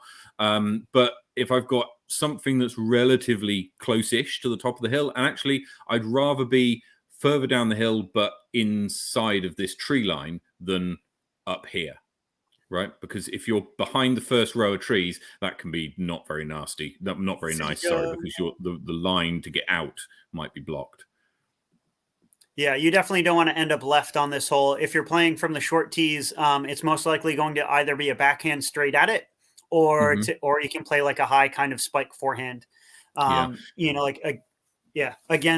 But if I've got something that's relatively close-ish to the top of the hill. And actually, I'd rather be further down the hill, but inside of this tree line than up here, right? Because if you're behind the first row of trees, that can be not very nasty, not very nice, sorry, because the line to get out might be blocked. Yeah, you definitely don't want to end up left on this hole. If you're playing from the short tees, it's most likely going to either be a backhand straight at it, or or you can play like a high kind of spike forehand. Again,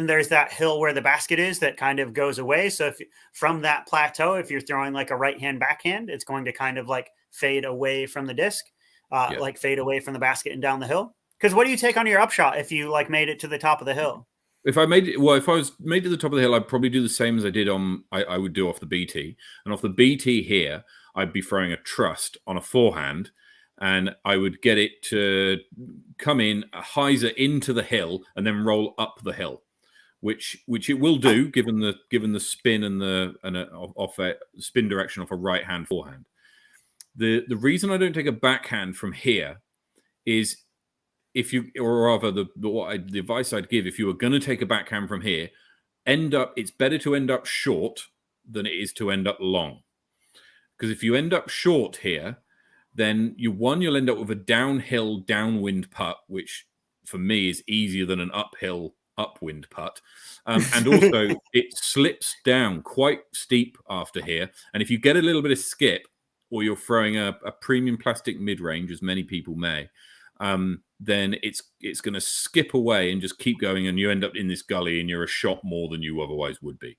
there's that hill where the basket is that kind of goes away. So if from that plateau, if you're throwing like a right hand backhand, it's going to kind of like fade away from the disc, like fade away from the basket and down the hill. Because what do you take on your upshot if you like made it to the top of the hill? If I was made to the top of the hill, I'd probably do the same as I did I would do off the BT. And off the BT here, I'd be throwing a trust on a forehand, and I would get it to come in, a hyzer into the hill, and then roll up the hill, which it will do given the spin and off a spin direction off a right hand forehand. The reason I don't take a backhand from here is, if you, or rather, the advice I'd give, if you were going to take a backhand from here, it's better to end up short than it is to end up long. Because if you end up short here, then you'll end up with a downhill downwind putt, which for me is easier than an uphill upwind putt. And also it slips down quite steep after here. And if you get a little bit of skip, or you're throwing a premium plastic mid-range, as many people may, then it's going to skip away and just keep going, and you end up in this gully and you're a shot more than you otherwise would be.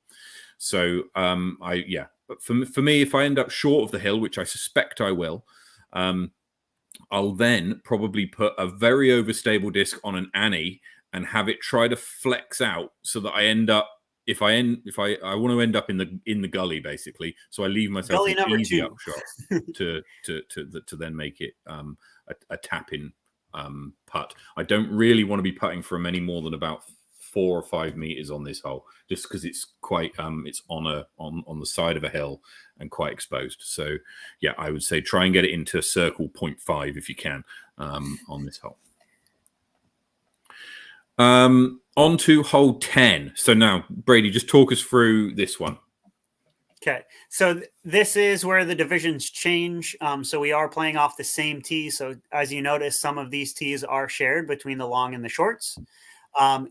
So but for me, if I end up short of the hill, which I suspect I will, I'll then probably put a very overstable disc on an Annie and have it try to flex out, so that I end up, I want to end up in the gully, basically. So I leave myself an easy upshot to then make it a tap-in putt. I don't really want to be putting from any more than about 4 or 5 meters on this hole, just because it's quite it's on the side of a hill and quite exposed. So yeah, I would say try and get it into circle 0.5 if you can on this hole. On to hole 10. So now, Brady, just talk us through this one. Okay, so this is where the divisions change. So we are playing off the same tee. So as you notice, some of these tees are shared between the long and the shorts.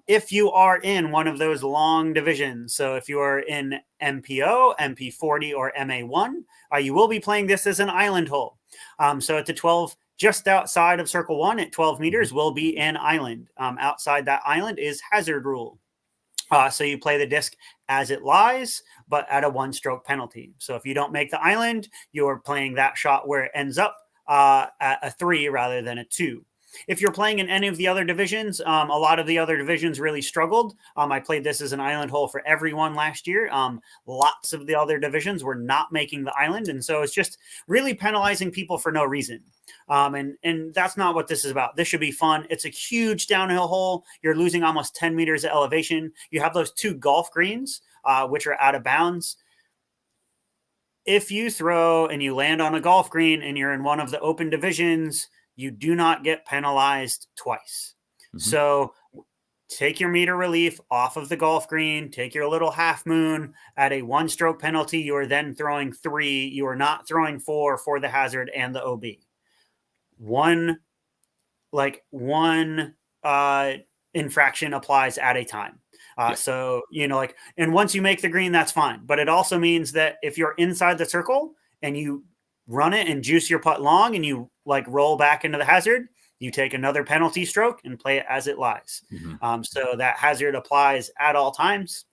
If you are in one of those long divisions, so if you are in MPO, MP40, or MA1, you will be playing this as an island hole. So at the 12, just outside of circle 1 at 12 meters will be an island. Outside that island is hazard rule. So you play the disc as it lies, but at a 1-stroke penalty. So if you don't make the island, you're playing that shot where it ends up at a 3 rather than a 2. If you're playing in any of the other divisions, a lot of the other divisions really struggled. I played this as an island hole for everyone last year. Lots of the other divisions were not making the island. And so it's just really penalizing people for no reason. And that's not what this is about. This should be fun. It's a huge downhill hole. You're losing almost 10 meters of elevation. You have those 2 golf greens, which are out of bounds. If you throw and you land on a golf green and you're in one of the open divisions, you do not get penalized twice. Mm-hmm. So take your meter relief off of the golf green, take your little half moon at a 1-stroke penalty. You are then throwing 3. You are not throwing 4 for the hazard and the OB. One infraction applies at a time. So, and once you make the green, that's fine. But it also means that if you're inside the circle and you run it and juice your putt long and you roll back into the hazard, you take another penalty stroke and play it as it lies. Mm-hmm. So that hazard applies at all times.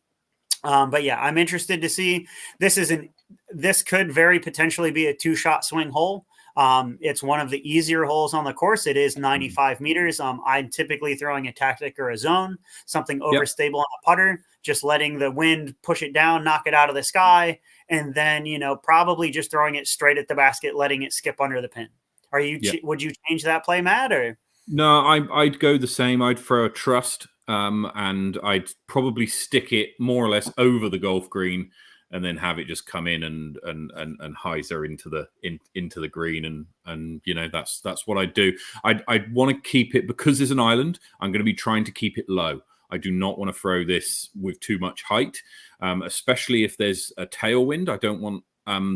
But yeah, I'm interested to see. This could very potentially be a 2-shot swing hole. It's one of the easier holes on the course. It is 95 meters. I'm typically throwing a tactic or a zone, something overstable on a putter, just letting the wind push it down, knock it out of the sky, and then, probably just throwing it straight at the basket, letting it skip under the pin. Would you change that play, Matt? Or no, I'd go the same. I'd throw a trust, and I'd probably stick it more or less over the golf green, and then have it just come in and hyzer into the green, and that's what I do. I want to keep it, because there's an island. I'm going to be trying to keep it low. I do not want to throw this with too much height, especially if there's a tailwind. I don't want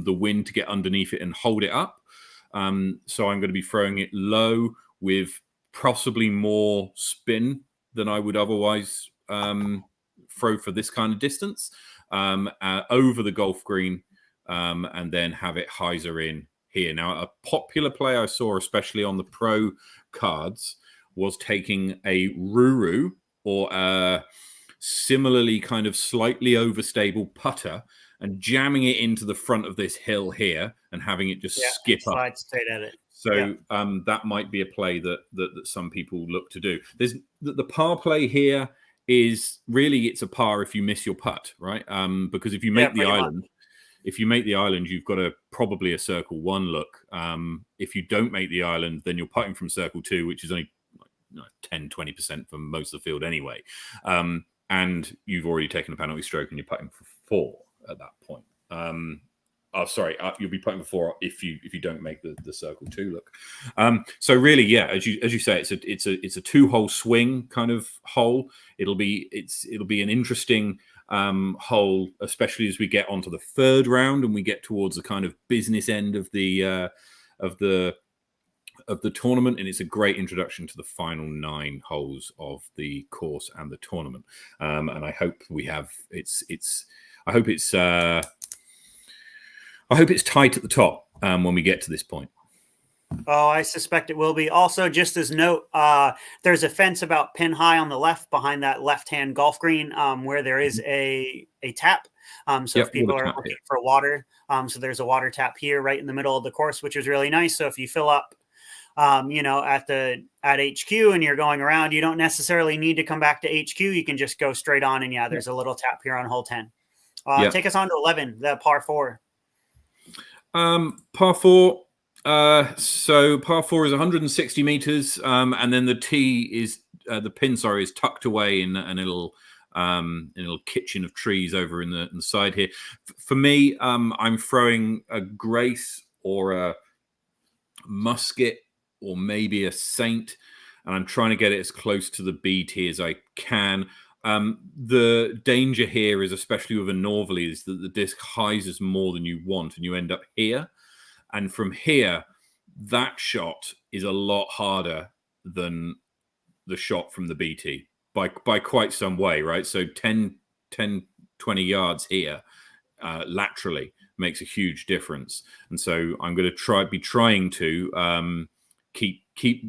the wind to get underneath it and hold it up. So I'm going to be throwing it low with possibly more spin than I would otherwise throw for this kind of distance, over the golf green, and then have it hyzer in here. Now, a popular play I saw, especially on the pro cards, was taking a Ruru or a similarly kind of slightly overstable putter and jamming it into the front of this hill here and having it just skip up. Slide straight at it. So that might be a play that some people look to do. There's the par play here is really, it's a par if you miss your putt, right? Because if you make the island, you've got probably a circle 1 look. If you don't make the island, then you're putting from circle 2, which is only 10-20% from most of the field anyway. And you've already taken a penalty stroke and you're putting for 4 at that point. You'll be putting for 4 if you don't make the circle 2 look. So really, as you say, it's a 2-hole swing kind of hole. It'll be an interesting hole, especially as we get onto the 3rd round and we get towards the kind of business end of the tournament, and it's a great introduction to the final 9 holes of the course and the tournament. And I hope I hope it's tight at the top when we get to this point. Oh, I suspect it will be. Also, just as note, there's a fence about pin high on the left behind that left-hand golf green, where there is a tap. So if people are looking for water, so there's a water tap here right in the middle of the course, which is really nice. So if you fill up, at HQ and you're going around, you don't necessarily need to come back to HQ. You can just go straight on, and there's a little tap here on hole 10. Take us on to 11, the par 4. Par 4. So par 4 is 160 meters, and then the tee is the pin. Sorry, is tucked away in a little kitchen of trees over in the side here. For me, I'm throwing a Grace or a Musket or maybe a Saint, and I'm trying to get it as close to the B tee as I can. The danger here is, especially with a Northerly, is that the disc hyzes more than you want, and you end up here. And from here, that shot is a lot harder than the shot from the BT by quite some way, right? So 10, 20 yards here laterally makes a huge difference. And so I'm going to be trying to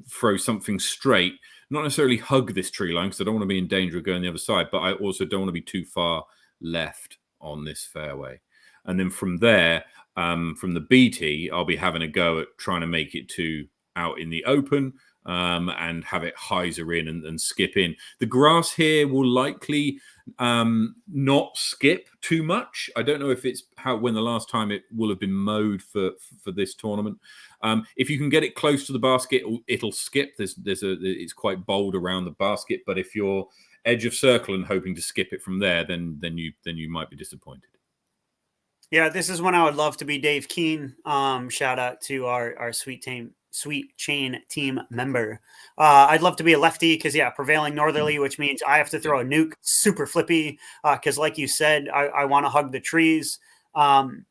throw something straight, not necessarily hug this tree line because I don't want to be in danger of going the other side, but I also don't want to be too far left on this fairway. And then from there, from the BT, I'll be having a go at trying to make it to out in the open and have it hyzer in and skip in. The grass here will likely not skip too much. I don't know if it's when the last time it will have been mowed for this tournament. If you can get it close to the basket, it'll skip. It's quite bold around the basket, but if you're edge of circle and hoping to skip it from there, then you might be disappointed. Yeah, this is when I would love to be Dave Keene. Shout out to our Sweet Chain team member. I'd love to be a lefty because, prevailing northerly, which means I have to throw a nuke, super flippy, because like you said, I want to hug the trees.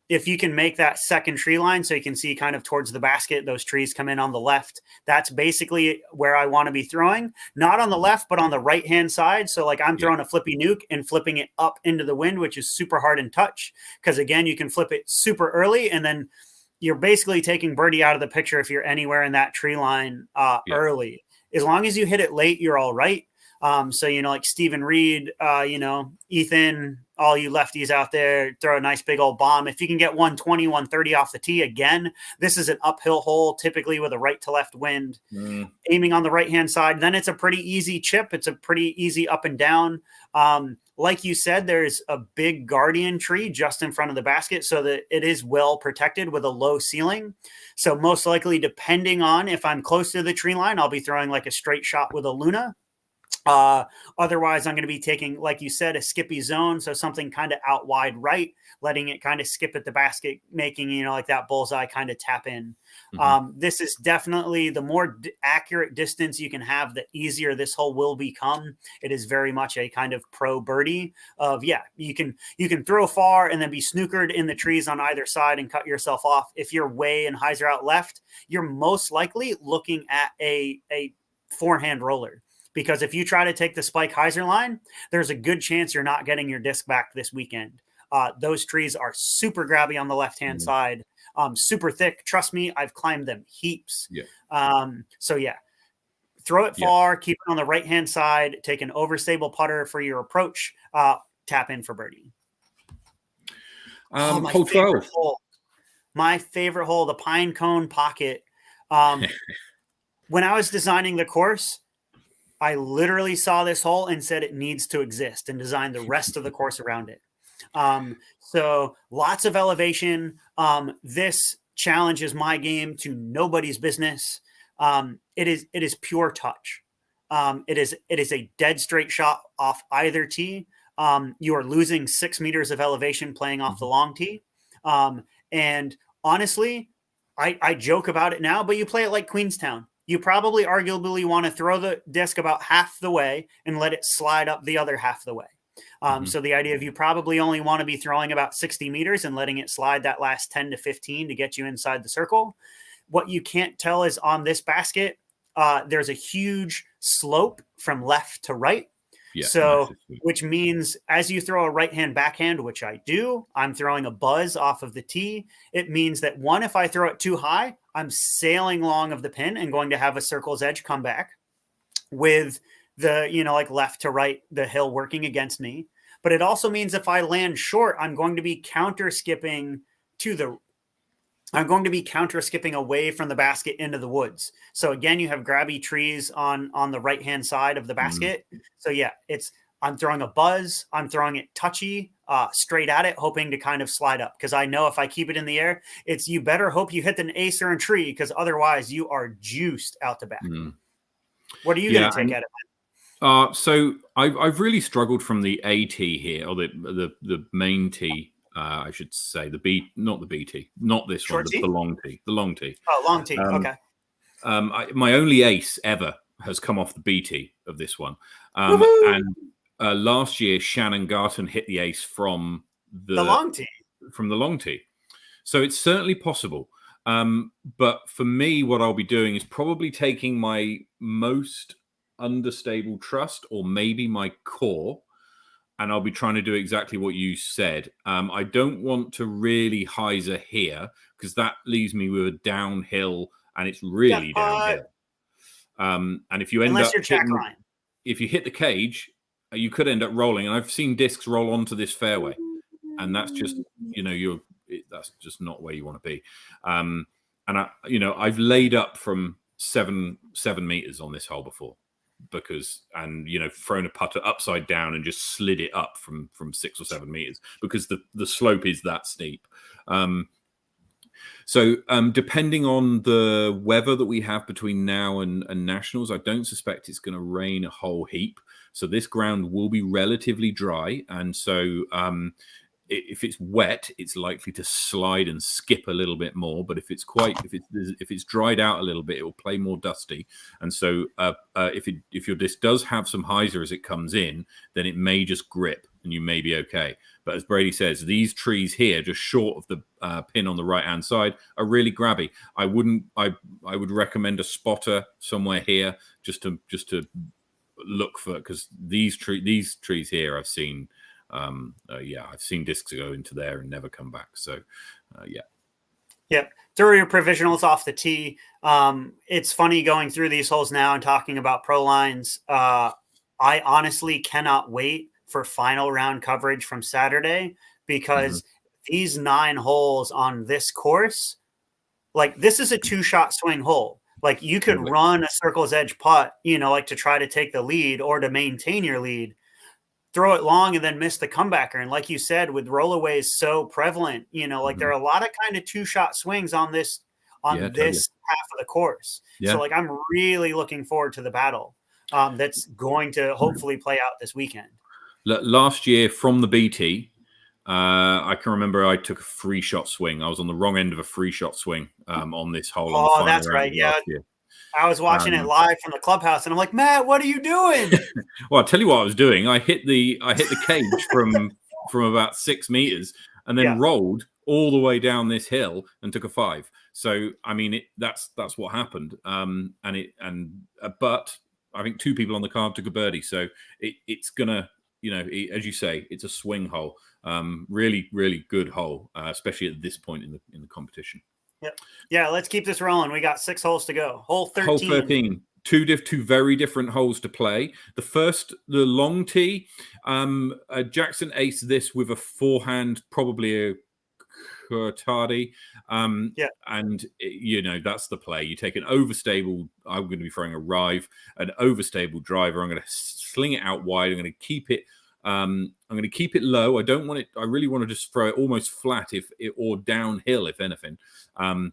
If you can make that second tree line so you can see kind of towards the basket, those trees come in on the left. That's basically where I want to be throwing, not on the left, but on the right-hand side. So like I'm throwing a flippy nuke and flipping it up into the wind, which is super hard in touch. Because again, you can flip it super early and then you're basically taking birdie out of the picture if you're anywhere in that tree line early. As long as you hit it late, you're all right. So, like Stephen Reed, Ethan, all you lefties out there, throw a nice big old bomb. If you can get 120, 130 off the tee, again, this is an uphill hole, typically with a right to left wind, aiming on the right-hand side. Then it's a pretty easy chip. It's a pretty easy up and down. Like you said, there's a big guardian tree just in front of the basket so that it is well protected with a low ceiling. So most likely, depending on if I'm close to the tree line, I'll be throwing like a straight shot with a Luna. Otherwise, I'm going to be taking, like you said, a skippy zone. So something kind of out wide right, letting it kind of skip at the basket, making, like that bullseye kind of tap in. This is definitely the more accurate distance you can have, the easier this hole will become. It is very much a kind of pro birdie of, you can throw far and then be snookered in the trees on either side and cut yourself off. If you're way and hyzer out left, you're most likely looking at a forehand roller. Because if you try to take the spike hyzer line, there's a good chance you're not getting your disc back this weekend. Those trees are super grabby on the left-hand side, super thick. Trust me, I've climbed them heaps. Throw it far, keep it on the right-hand side, take an overstable putter for your approach, tap in for birdie. Hole 12. My favorite hole, the Pine Cone Pocket. When I was designing the course, I literally saw this hole and said it needs to exist and designed the rest of the course around it. So lots of elevation. This challenges my game to nobody's business. It is pure touch. It is a dead straight shot off either tee. You are losing 6 meters of elevation playing off the long tee. And honestly, I joke about it now, but you play it like Queenstown. You probably arguably want to throw the disc about half the way and let it slide up the other half the way. So the idea of you probably only want to be throwing about 60 meters and letting it slide that last 10 to 15 to get you inside the circle. What you can't tell is on this basket, there's a huge slope from left to right. Which means as you throw a right-hand backhand, which I do, I'm throwing a buzz off of the tee. It means that one, if I throw it too high, I'm sailing long of the pin and going to have a circle's edge come back with the, like left to right, the hill working against me. But it also means if I land short, I'm going to be counter skipping away from the basket into the woods. So again, you have grabby trees on the right-hand side of the basket. So I'm throwing a buzz. I'm throwing it touchy, straight at it, hoping to kind of slide up. Because I know if I keep it in the air, you better hope you hit an ace or a tree, because otherwise you are juiced out the back. What are you going to take at it? So I've really struggled from the A tee here, or the main tee. I should say not the B tee, not this Short one, the long tee. The long tee. Oh, long tee. Okay. My only ace ever has come off the B tee of this one. And last year, Shannon Garton hit the ace from the long tee. From the long tee. So it's certainly possible. But for me, what I'll be doing is probably taking my most understable trust, or maybe my core, and I'll be trying to do exactly what you said. I don't want to really hyzer here, because that leaves me with a downhill, and it's really downhill. And if you end up if you hit the cage, you could end up rolling. And I've seen discs roll onto this fairway, and that's just that's just not where you want to be. And I've laid up from seven meters on this hole before, thrown a putter upside down and just slid it up from 6 or 7 meters, because the slope is that steep. So depending on the weather that we have between now and Nationals, I don't suspect it's going to rain a whole heap. So this ground will be relatively dry. And so if it's wet, it's likely to slide and skip a little bit more. But if it's dried out a little bit, it will play more dusty. And so if your disc does have some hyzer as it comes in, then it may just grip and you may be okay. But as Brady says, these trees here, just short of the pin on the right-hand side, are really grabby. I would recommend a spotter somewhere here just to look for, because these trees here I've seen. I've seen discs go into there and never come back. So, Yep. Throw your provisionals off the tee. It's funny going through these holes now and talking about pro lines. I honestly cannot wait for final round coverage from Saturday, because these 9 holes on this course, like, this is a 2-shot swing hole. Like, you could run a circle's edge putt, to try to take the lead or to maintain your lead, throw it long and then miss the comebacker. And like you said, with rollaways so prevalent, there are a lot of kind of 2-shot swings on this half of the course. Yeah. So I'm really looking forward to the battle. that's going to hopefully play out this weekend. Last year from the BT, I can remember I took a 3-shot swing. I was on the wrong end of a 3-shot swing on this hole. On the final that's round right. Yeah. last year. I was watching it live from the clubhouse, and I'm like, Matt, what are you doing? Well, I'll tell you what I was doing. I hit the cage from about 6 meters and then rolled all the way down this hill and took a 5. So I mean, that's what happened. But I think 2 people on the card took a birdie. So it's gonna, as you say, it's a swing hole. Really, really good hole, especially at this point in the competition. Yep. Yeah, let's keep this rolling. We got 6 holes to go. Hole 13. Hole 13. Two very different holes to play. The long tee. Jackson aced this with a forehand, probably a caddy. And that's the play. You take an overstable. I'm going to be throwing a rive, an overstable driver. I'm going to sling it out wide. I'm going to keep it. I'm going to keep it low. I don't want it. I really want to just throw it almost flat, or downhill, if anything,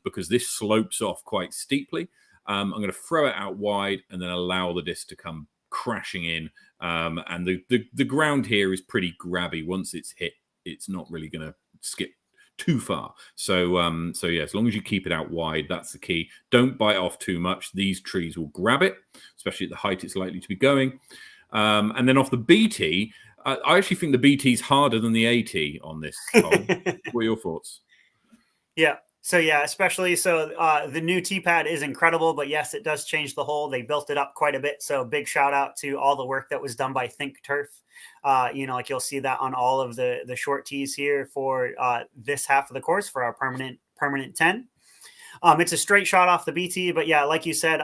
because this slopes off quite steeply. I'm going to throw it out wide and then allow the disc to come crashing in. And the ground here is pretty grabby. Once it's hit, it's not really going to skip too far. So yeah, as long as you keep it out wide, that's the key. Don't bite off too much. These trees will grab it, especially at the height it's likely to be going. And then off the BT, I actually think the BT is harder than the AT on this hole. What are your thoughts? Yeah. So yeah, especially the new tee pad is incredible, but yes, it does change the hole. They built it up quite a bit. So big shout out to all the work that was done by Think Turf. Like you'll see that on all of the short tees here for this half of the course for our permanent 10. It's a straight shot off the BT, but yeah, like you said,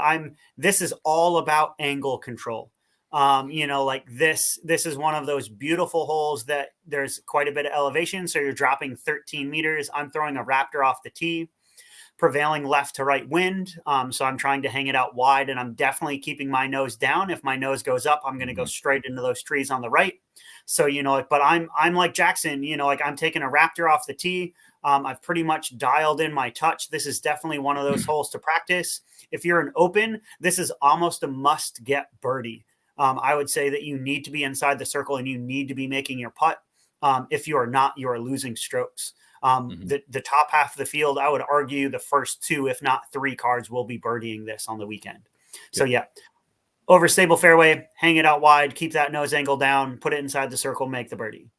this is all about angle control. This is one of those beautiful holes that there's quite a bit of elevation. So you're dropping 13 meters. I'm throwing a Raptor off the tee, prevailing left to right wind. So I'm trying to hang it out wide, and I'm definitely keeping my nose down. If my nose goes up, I'm going to go straight into those trees on the right. So, but I'm like Jackson, I'm taking a Raptor off the tee. I've pretty much dialed in my touch. This is definitely one of those holes to practice. If you're an open, this is almost a must get birdie. I would say that you need to be inside the circle and you need to be making your putt. If you are not, you are losing strokes. The top half of the field, I would argue the first 2, if not 3 cards will be birdieing this on the weekend. So yeah, over stable fairway, hang it out wide, keep that nose angle down, put it inside the circle, make the birdie.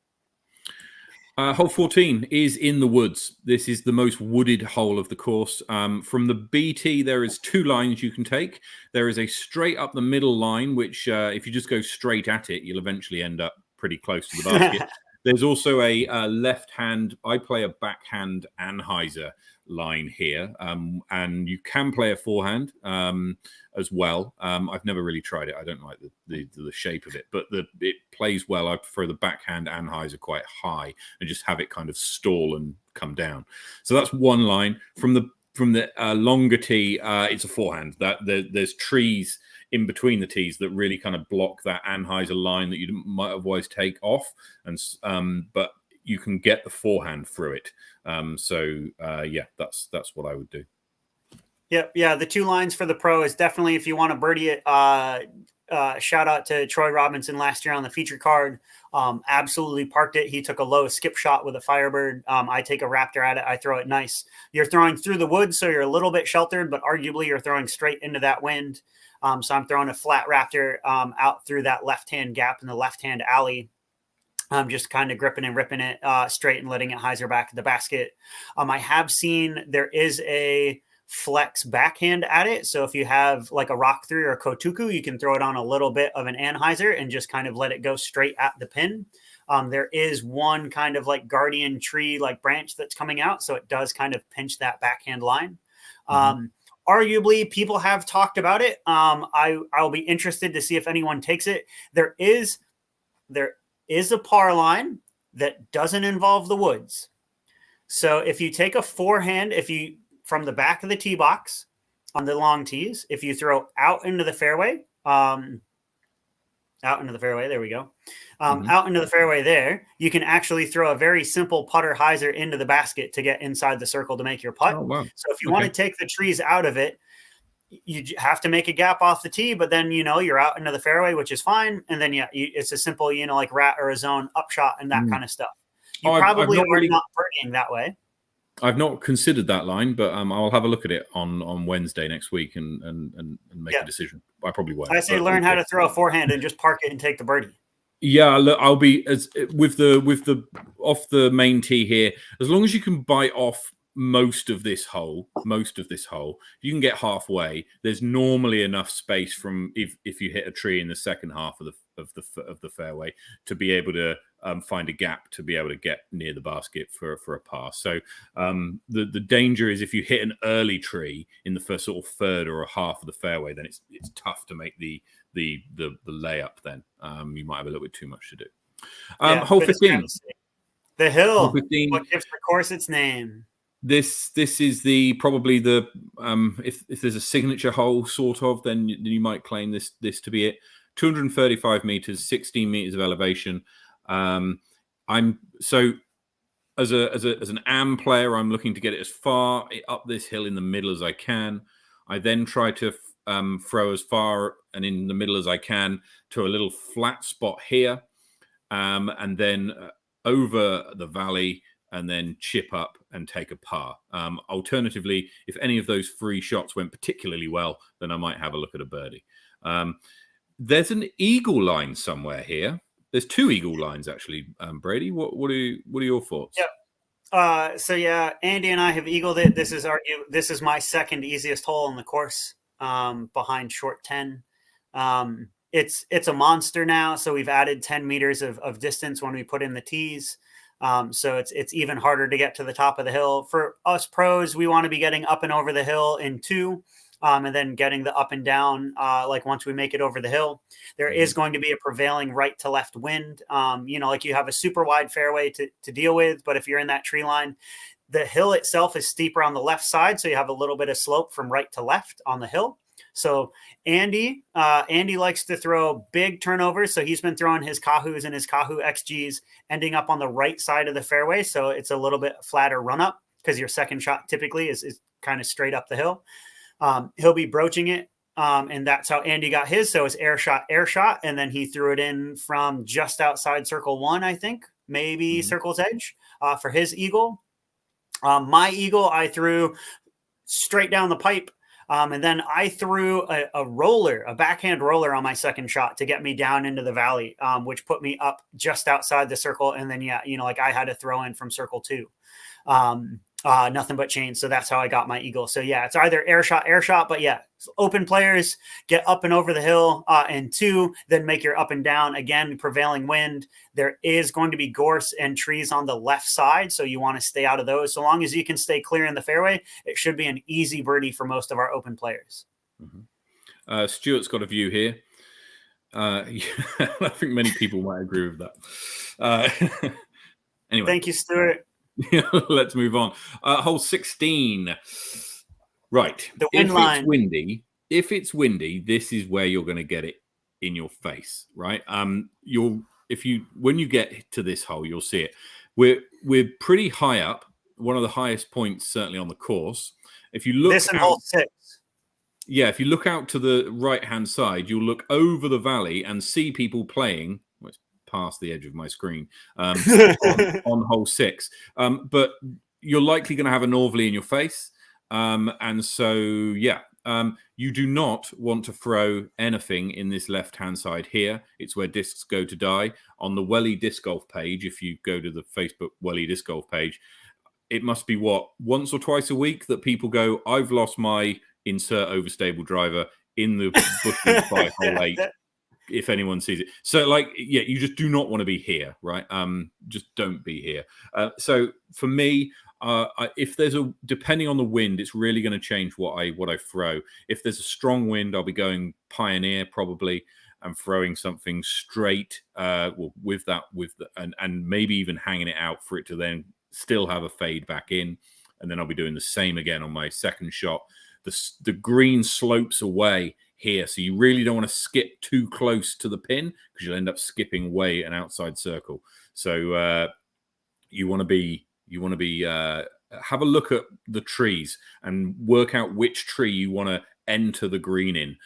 Hole 14 is in the woods. This is the most wooded hole of the course. From the BT, there is 2 lines you can take. There is a straight up the middle line, which if you just go straight at it, you'll eventually end up pretty close to the basket. There's also a left hand. I play a backhand Anheuser line here, and you can play a forehand as well. I've never really tried it. I don't like the shape of it, but it plays well. I prefer the backhand Anheuser quite high and just have it kind of stall and come down. So that's one line. From the longer tee, it's a forehand. There's trees in between the tees that really kind of block that Anheuser line that you might otherwise take off, but you can get the forehand through it. Yeah, that's what I would do. Yeah. The 2 lines for the pro is definitely, if you want to birdie it, shout out to Troy Robinson last year on the feature card. Absolutely parked it. He took a low skip shot with a Firebird. I take a Raptor at it. I throw it nice. You're throwing through the woods, so you're a little bit sheltered, but arguably you're throwing straight into that wind. So I'm throwing a flat Raptor out through that left-hand gap in the left-hand alley. I'm just kind of gripping and ripping it straight and letting it hyzer back at the basket. I have seen there is a flex backhand at it. So if you have like a rock through or a Kotuku, you can throw it on a little bit of an Anheuser and just kind of let it go straight at the pin. There is one kind of like guardian tree, like branch that's coming out. So it does kind of pinch that backhand line. Arguably, people have talked about it. I'll be interested to see if anyone takes it. There is a par line that doesn't involve the woods. So if you take a forehand, from the back of the tee box on the long tees, if you throw out into the fairway, there we go. Out into the fairway there, you can actually throw a very simple putter hyzer into the basket to get inside the circle to make your putt. Oh, wow. So if you want to take the trees out of it, you have to make a gap off the tee, but then, you're out into the fairway, which is fine. And then, it's a simple, like rat or a zone upshot and that kind of stuff. You probably are not birdieing that way. I've not considered that line, but I'll have a look at it on Wednesday next week and make a decision. I probably won't. I say learn how to throw a forehand and just park it and take the birdie. Yeah, look, I'll be with the off the main tee here. As long as you can bite off most of this hole, you can get halfway. There's normally enough space from if you hit a tree in the second half of the fairway to be able to find a gap to be able to get near the basket for a par. So the danger is if you hit an early tree in the first sort of third or a half of the fairway, then it's tough to make the layup. Then you might have a little bit too much to do. Hole 15, the hill. Hole 15, what gives the course its name? This is probably the if there's a signature hole sort of, then you might claim this to be it. 235 meters, 16 meters of elevation. I'm so as an AM player, I'm looking to get it as far up this hill in the middle as I can. I then try to throw as far and in the middle as I can to a little flat spot here, and then over the valley, and then chip up and take a par. Alternatively, if any of those three shots went particularly well, then I might have a look at a birdie. There's an eagle line somewhere here. There's two eagle lines actually. Brady, what are your thoughts? Yeah. So yeah, Andy and I have eagled it. This is my second easiest hole in the course, behind short 10. It's a monster now. So we've added 10 meters of distance when we put in the tees. So it's even harder to get to the top of the hill. For us pros, we want to be getting up and over the hill in 2, and then getting the up and down, like once we make it over the hill. There is going to be a prevailing right to left wind. Like you have a super wide fairway to deal with, but if you're in that tree line, the hill itself is steeper on the left side, so you have a little bit of slope from right to left on the hill. So Andy likes to throw big turnovers. So he's been throwing his Kahoos and his Kahoo XGs ending up on the right side of the fairway. So it's a little bit flatter run up because your second shot typically is kind of straight up the hill. He'll be broaching it. And that's how Andy got his. So it's air shot. And then he threw it in from just outside circle 1, I think, maybe circle's edge, for his eagle. My eagle, I threw straight down the pipe. And then I threw a backhand roller on my second shot to get me down into the valley, which put me up just outside the circle. And then, I had to throw in from circle 2. Nothing but change. So that's how I got my eagle. So yeah, it's either air shot, but yeah, open players get up and over the hill, and 2, then make your up and down. Again, prevailing wind. There is going to be gorse and trees on the left side, so you want to stay out of those. So long as you can stay clear in the fairway, it should be an easy birdie for most of our open players. Stuart's got a view here. I think many people might agree with that. Anyway, thank you, Stuart. Let's move on. Hole 16. Right. The wind line. If it's windy, this is where you're going to get it in your face, right? When you get to this hole, you'll see it. We're pretty high up, one of the highest points certainly on the course. If you look this in hole 6. Yeah, if you look out to the right-hand side, you'll look over the valley and see people playing. Well, it's past the edge of my screen, on hole 6. But you're likely going to have a northerly in your face. And so, yeah, you do not want to throw anything in this left-hand side here. It's where discs go to die. On the Welly Disc Golf page, if you go to the Facebook Welly Disc Golf page, it must be once or twice a week that people go, I've lost my insert overstable driver in the bushes by hole 8. If anyone sees it. So you just do not want to be here, right? Just don't be here. So for me, if there's depending on the wind, it's really going to change what I throw. If there's a strong wind, I'll be going Pioneer probably and throwing something straight, and maybe even hanging it out for it to then still have a fade back in. And then I'll be doing the same again on my second shot. The green slopes away here, so you really don't want to skip too close to the pin because you'll end up skipping away an outside circle. So you want to be have a look at the trees and work out which tree you want to enter the green in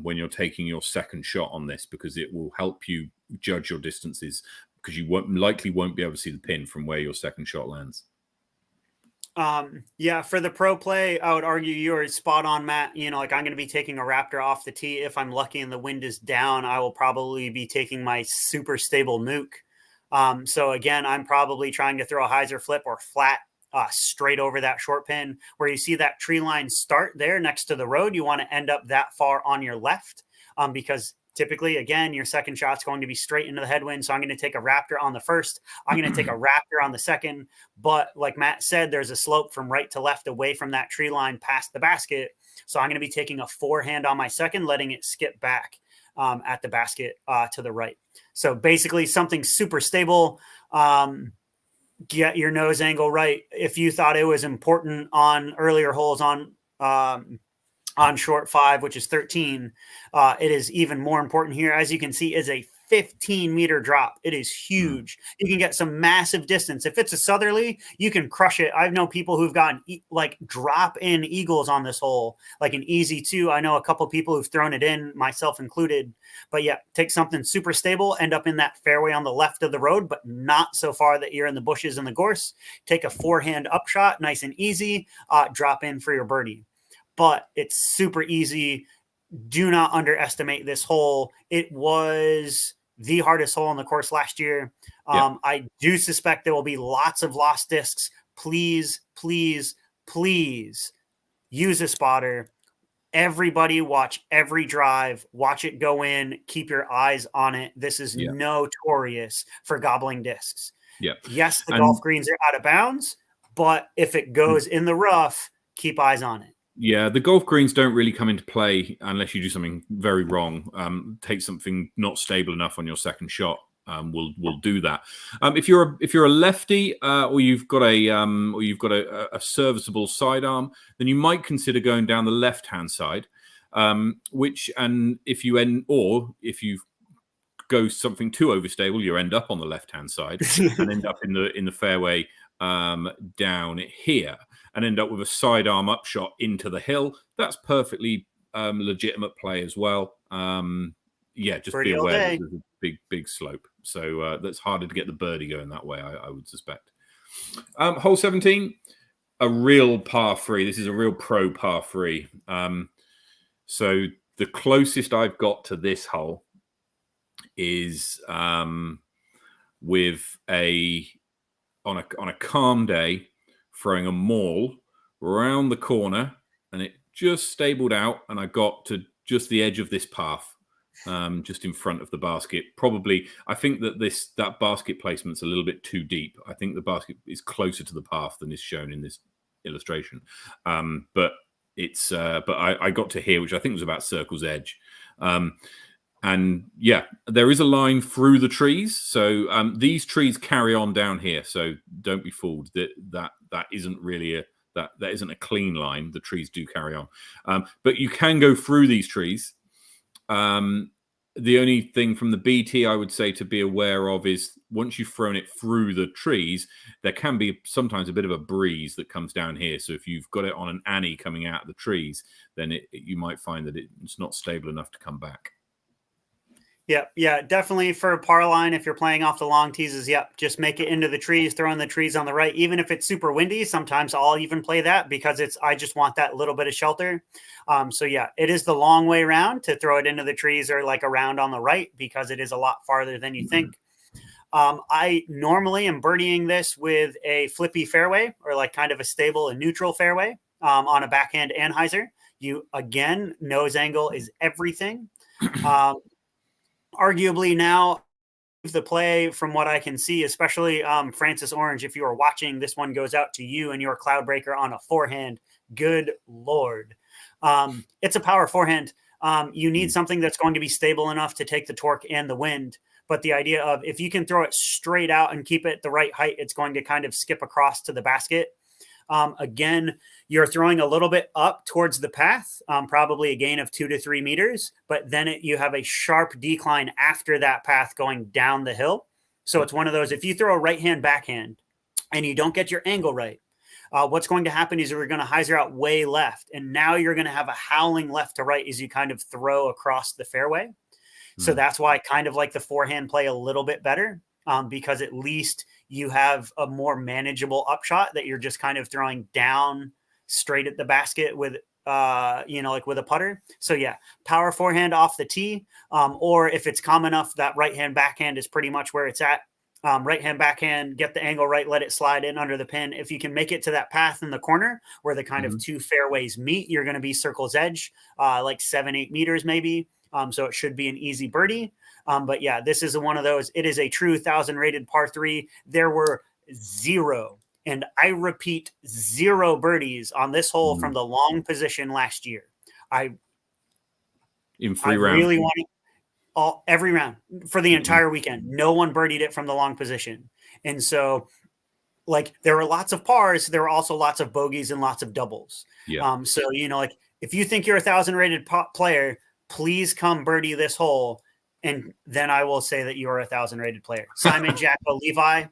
when you're taking your second shot on this, because it will help you judge your distances, because you likely won't be able to see the pin from where your second shot lands. Yeah, for the pro play, I would argue you're spot on, Matt. You know, like I'm going to be taking a Raptor off the tee. If I'm lucky and the wind is down, I will probably be taking my super stable nuke. So again, I'm probably trying to throw a hyzer flip or flat straight over that short pin where you see that tree line start there next to the road. You want to end up that far on your left because typically, again, your second shot's going to be straight into the headwind. So I'm going to take a Raptor on the first. I'm going to take a Raptor on the second. But like Matt said, there's a slope from right to left away from that tree line past the basket. So I'm going to be taking a forehand on my second, letting it skip back at the basket to the right. So basically something super stable. Get your nose angle right. If you thought it was important on earlier holes on short 5, which is 13, it is even more important here. As you can see, is a 15-meter drop. It is huge. You can get some massive distance. If it's a southerly, you can crush it. I've known people who've gotten like drop-in eagles on this hole, like an easy 2. I know a couple people who've thrown it in, myself included. But yeah, take something super stable, end up in that fairway on the left of the road, but not so far that you're in the bushes and the gorse. Take a forehand upshot, nice and easy, drop in for your birdie. But it's super easy. Do not underestimate this hole. It was the hardest hole on the course last year. I do suspect there will be lots of lost discs. Please, please, please use a spotter. Everybody watch every drive. Watch it go in. Keep your eyes on it. This is notorious for gobbling discs. Yes, the golf greens are out of bounds, but if it goes in the rough, keep eyes on it. Yeah, the golf greens don't really come into play unless you do something very wrong. Take something not stable enough on your second shot. Will do that. If you're a lefty or you've got a serviceable sidearm, then you might consider going down the left hand side. If you go something too overstable, you end up on the left hand side and end up in the fairway down here, and end up with a sidearm upshot into the hill. That's perfectly legitimate play as well. Just birdie be aware that there's a big slope. So that's harder to get the birdie going that way, I would suspect. Hole 17, a real par 3. This is a real pro par 3. So the closest I've got to this hole is with on a calm day, throwing a maul around the corner, and it just stabled out, and I got to just the edge of this path, just in front of the basket. Probably, I think that basket placement's a little bit too deep. I think the basket is closer to the path than is shown in this illustration. But I got to here, which I think was about circle's edge. And yeah, there is a line through the trees. So these trees carry on down here. So don't be fooled that isn't really that isn't a clean line. The trees do carry on. But you can go through these trees. The only thing from the BT I would say to be aware of is once you've thrown it through the trees, there can be sometimes a bit of a breeze that comes down here. So if you've got it on an Annie coming out of the trees, then you might find that it's not stable enough to come back. Yeah, definitely for a par line, if you're playing off the long tees, just make it into the trees, throw in the trees on the right. Even if it's super windy, sometimes I'll even play that because I just want that little bit of shelter. So yeah, it is the long way around to throw it into the trees or like around on the right because it is a lot farther than you think. I normally am birdieing this with a flippy fairway or like kind of a stable and neutral fairway on a backhand and hyzer. Again, nose angle is everything. Arguably now the play from what I can see, especially Francis Orange, if you are watching, this one goes out to you and your cloud breaker on a forehand. Good Lord. It's a power forehand. You need something that's going to be stable enough to take the torque and the wind. But the idea of if you can throw it straight out and keep it the right height, it's going to kind of skip across to the basket. Again, you're throwing a little bit up towards the path, probably a gain of 2 to 3 meters, but then you have a sharp decline after that path going down the hill. So it's one of those, if you throw a right hand backhand and you don't get your angle right, what's going to happen is we're going to hyzer out way left. And now you're going to have a howling left to right as you kind of throw across the fairway. So that's why I kind of like the forehand play a little bit better, because at least you have a more manageable upshot that you're just kind of throwing down straight at the basket with, like with a putter. So yeah, power forehand off the tee. Or if it's calm enough, that right hand backhand is pretty much where it's at. Right hand backhand, get the angle right, let it slide in under the pin. If you can make it to that path in the corner where the kind of two fairways meet, you're going to be circle's edge, like 7-8 meters maybe. So it should be an easy birdie. But yeah, this is one of those. It is a true 1,000 rated par 3. There were 0, and I repeat, 0 birdies on this hole from the long position last year. In 3 rounds. Really want every round for the entire weekend. No one birdied it from the long position. And so, like, there were lots of pars. There were also lots of bogeys and lots of doubles. Yeah. So, like, if you think you're a 1,000 rated player, please come birdie this hole. And then I will say that you are a 1,000 rated player. Simon, Jacko, Levi,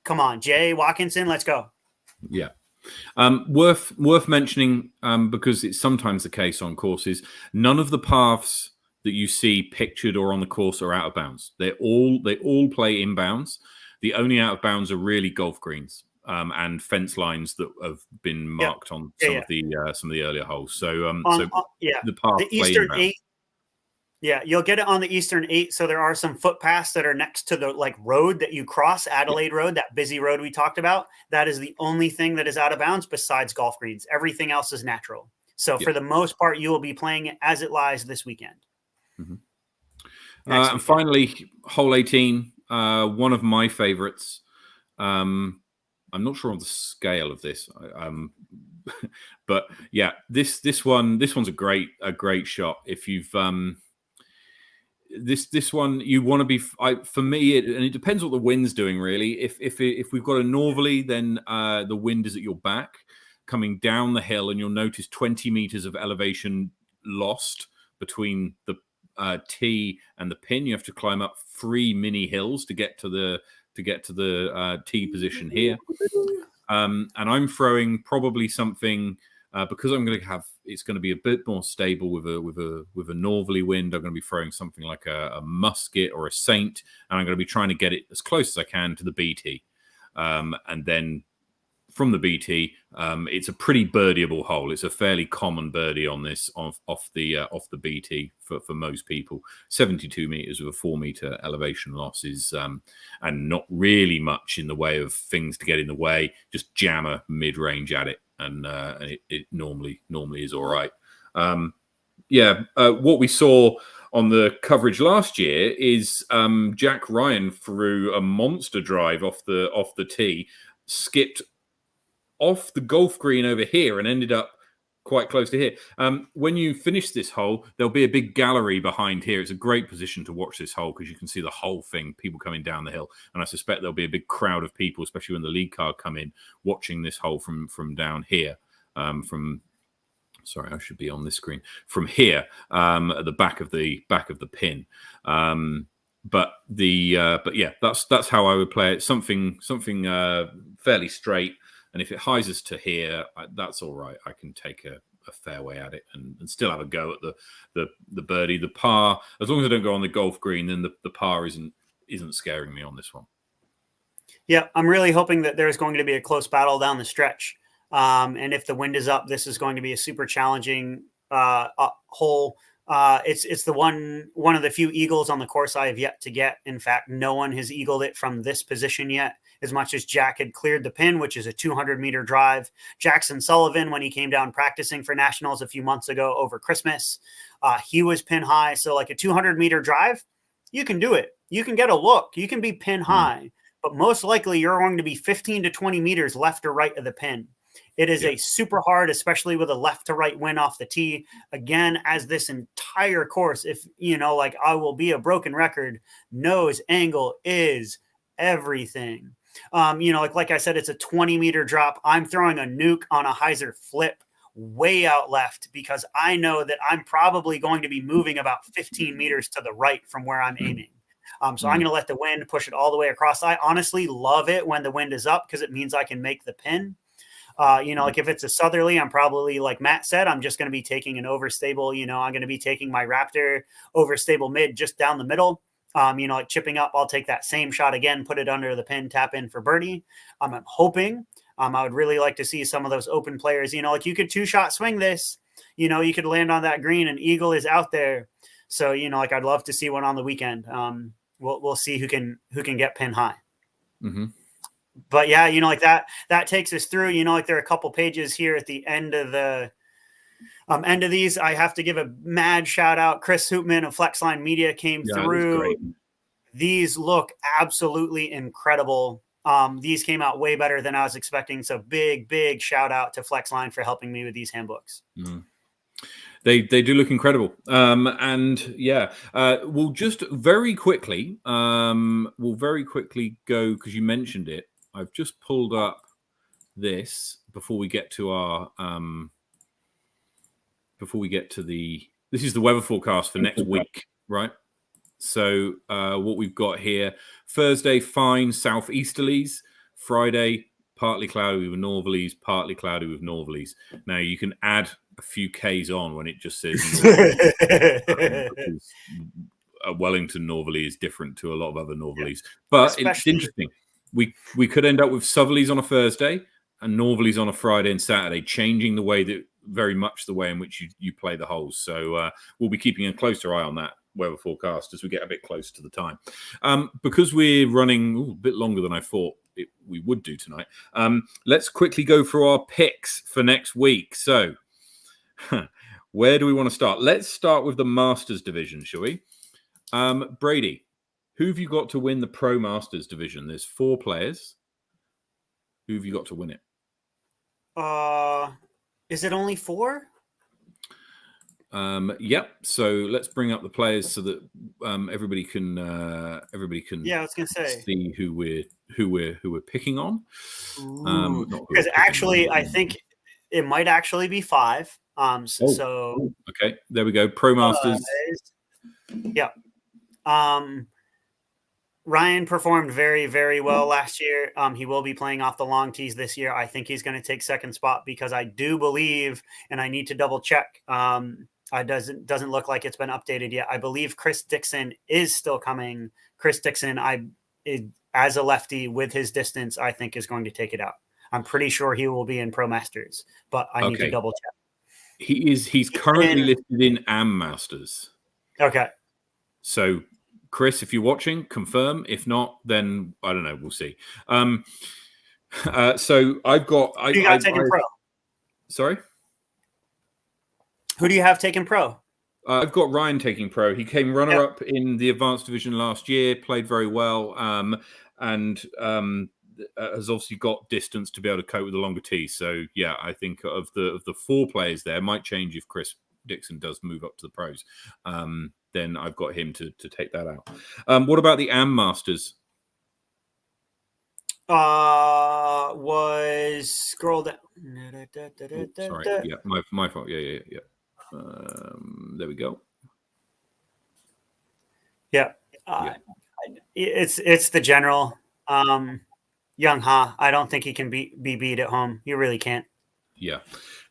come on. Jay, Watkinson, let's go. Yeah. Worth mentioning, because it's sometimes the case on courses, none of the paths that you see pictured or on the course are out of bounds. They all play inbounds. The only out of bounds are really golf greens and fence lines that have been marked on some of the earlier holes. So the path, the Eastern 8. Yeah, you'll get it on the Eastern 8. So there are some footpaths that are next to the road that you cross, Adelaide Road, that busy road we talked about. That is the only thing that is out of bounds besides golf greens. Everything else is natural. So for the most part, you will be playing it as it lies this weekend. And finally, hole 18, one of my favorites. I'm not sure on the scale of this, but yeah, this one's a great shot. If you've this one, you want to be. For me, and it depends what the wind's doing really. If we've got a northerly, then the wind is at your back, coming down the hill, and you'll notice 20 meters of elevation lost between the tee and the pin. You have to climb up 3 mini hills to get to the tee position here. And I'm throwing probably something because it's going to be a bit more stable with a northerly wind. I'm going to be throwing something like a musket or a saint, and I'm going to be trying to get it as close as I can to the BT. And then from the BT, it's a pretty birdieable hole. It's a fairly common birdie on this off the BT for most people. 72 meters with a 4 meter elevation loss is and not really much in the way of things to get in the way. Just jam a mid range at it, and it normally is all right. What we saw on the coverage last year is Jack Ryan threw a monster drive off the tee, skipped off the golf green over here and ended up quite close to here. When you finish this hole, there'll be a big gallery behind here. It's a great position to watch this hole because you can see the whole thing, people coming down the hill. And I suspect there'll be a big crowd of people, especially when the lead car come in, watching this hole from down here. Sorry, I should be on this screen. From here, at the back of the pin. But yeah, that's how I would play it. Something fairly straight. And if it hyzes to here, that's all right. I can take a fairway at it and still have a go at the birdie. The par, as long as I don't go on the golf green, then the par isn't scaring me on this one. Yeah, I'm really hoping that there's going to be a close battle down the stretch. And if the wind is up, this is going to be a super challenging hole. It's the one of the few eagles on the course I have yet to get. In fact, no one has eagled it from this position yet, as much as Jack had cleared the pin, which is a 200-meter drive. Jackson Sullivan, when he came down practicing for nationals a few months ago over Christmas, he was pin high. So like a 200-meter drive, you can do it. You can get a look. You can be pin high, but most likely you're going to be 15 to 20 meters left or right of the pin. It is a super hard, especially with a left to right wind off the tee. Again, as this entire course, if I will be a broken record, nose angle is everything. Like I said, it's a 20-meter drop. I'm throwing a nuke on a hyzer flip way out left because I know that I'm probably going to be moving about 15 meters to the right from where I'm aiming. So I'm going to let the wind push it all the way across. I honestly love it when the wind is up because it means I can make the pin. Like if it's a southerly, I'm probably, like Matt said, I'm just going to be taking an overstable. I'm going to be taking my Raptor overstable mid just down the middle. Like chipping up, I'll take that same shot again, put it under the pin, tap in for birdie. I'm hoping. I would really like to see some of those open players. Like you could 2-shot swing this. You could land on that green, and eagle is out there. So like I'd love to see one on the weekend. We'll see who can get pin high. Mm-hmm. But yeah, like that takes us through. Like there are a couple pages here at the end of the end of these. I have to give a mad shout out. Chris Hoopman of Flexline Media came through. These look absolutely incredible. These came out way better than I was expecting. So big shout out to Flexline for helping me with these handbooks. Mm. They do look incredible. And yeah, we'll just very quickly, go, because you mentioned it. I've just pulled up this before we get to our this is the weather forecast for next week, right? So what we've got here: Thursday, fine southeasterlies. Friday, partly cloudy with northerlies, partly cloudy with northerlies. Now you can add a few Ks on when it just says a Wellington northerly is different to a lot of other northerlies. But it's interesting. We could end up with southerlies on a Thursday and northerlies on a Friday and Saturday, changing the way that very much the way in which you play the holes. So we'll be keeping a closer eye on that weather forecast as we get a bit close to the time. Because we're running a bit longer than I thought we would do tonight, let's quickly go through our picks for next week. So where do we want to start? Let's start with the Masters division, shall we? Brady, who have you got to win the Pro Masters division? There's 4 players. Who have you got to win it? Is it only 4? Yep. So let's bring up the players so that everybody can Yeah, I was gonna say see who we're picking on. Because actually, I think it might actually be 5. So okay, there we go. Pro Masters. Yeah. Ryan performed very, very well last year. He will be playing off the long tees this year. I think he's going to take second spot because I do believe, and I need to double check. It doesn't look like it's been updated yet. I believe Chris Dixon is still coming. Chris Dixon, as a lefty with his distance, I think is going to take it out. I'm pretty sure he will be in Pro Masters, but I need to double check. He's currently listed in Am Masters. Okay. So, Chris, if you're watching, confirm. If not, then I don't know. We'll see. So I've got. Who do you got taking pro? Sorry. Who do you have taking pro? I've got Ryan taking pro. He came runner-up in the advanced division last year. Played very well, and has obviously got distance to be able to cope with the longer tee. So yeah, I think of the 4 players there, might change if Chris Dixon does move up to the pros. Then I've got him to take that out. What about the Am Masters? Was scroll down. Sorry, yeah, my fault. Yeah. There we go. Yeah, it's the general Young Ha. I don't think he can be beat at home. You really can't. Yeah,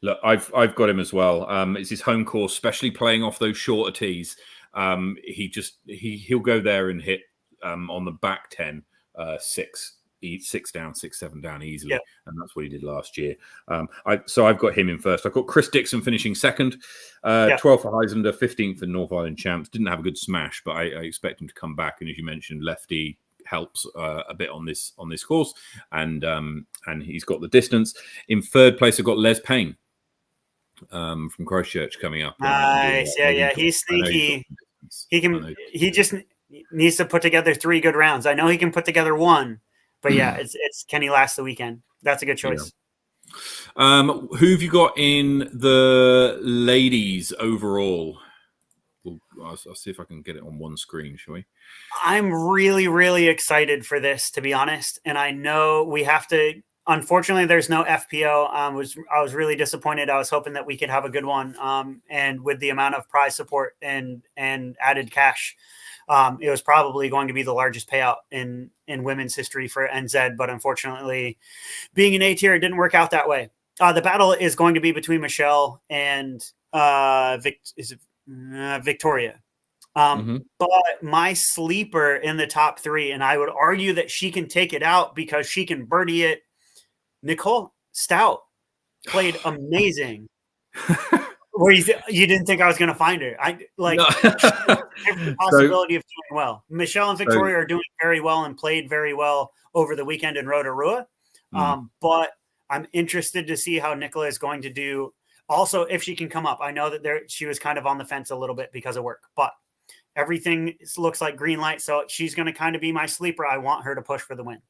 look, I've got him as well. It's his home course, especially playing off those shorter tees. He'll go there and hit on the back 10, 6 down, 6, 7 down easily, and that's what he did last year. So I've got him in first. I've got Chris Dixon finishing second, 12th for Heisinger, 15th for North Island Champs. Didn't have a good smash, but I expect him to come back. And as you mentioned, lefty helps a bit on this course, and he's got the distance. In third place, I've got Les Payne from Christchurch coming up. Nice, he's sneaky. He just needs to put together 3 good rounds. I know he can put together 1, but it's can he last the weekend? That's a good choice. Who have you got in the ladies overall? I'll see if I can get it on one screen, shall we? I'm really, really excited for this, to be honest. And I know we have to. Unfortunately, there's no FPO. I was really disappointed. I was hoping that we could have a good one. And with the amount of prize support and added cash, it was probably going to be the largest payout in women's history for NZ. But unfortunately, being an A tier, it didn't work out that way. The battle is going to be between Michelle and Victoria. But my sleeper in the top 3, and I would argue that she can take it out because she can birdie it. Nicole Stout played amazing. Where you didn't think I was going to find her. I like every possibility of doing well. Michelle and Victoria are doing very well and played very well over the weekend in Rotorua. But I'm interested to see how Nicola is going to do. Also, if she can come up. I know that she was kind of on the fence a little bit because of work, but everything looks like green light. So she's going to kind of be my sleeper. I want her to push for the win.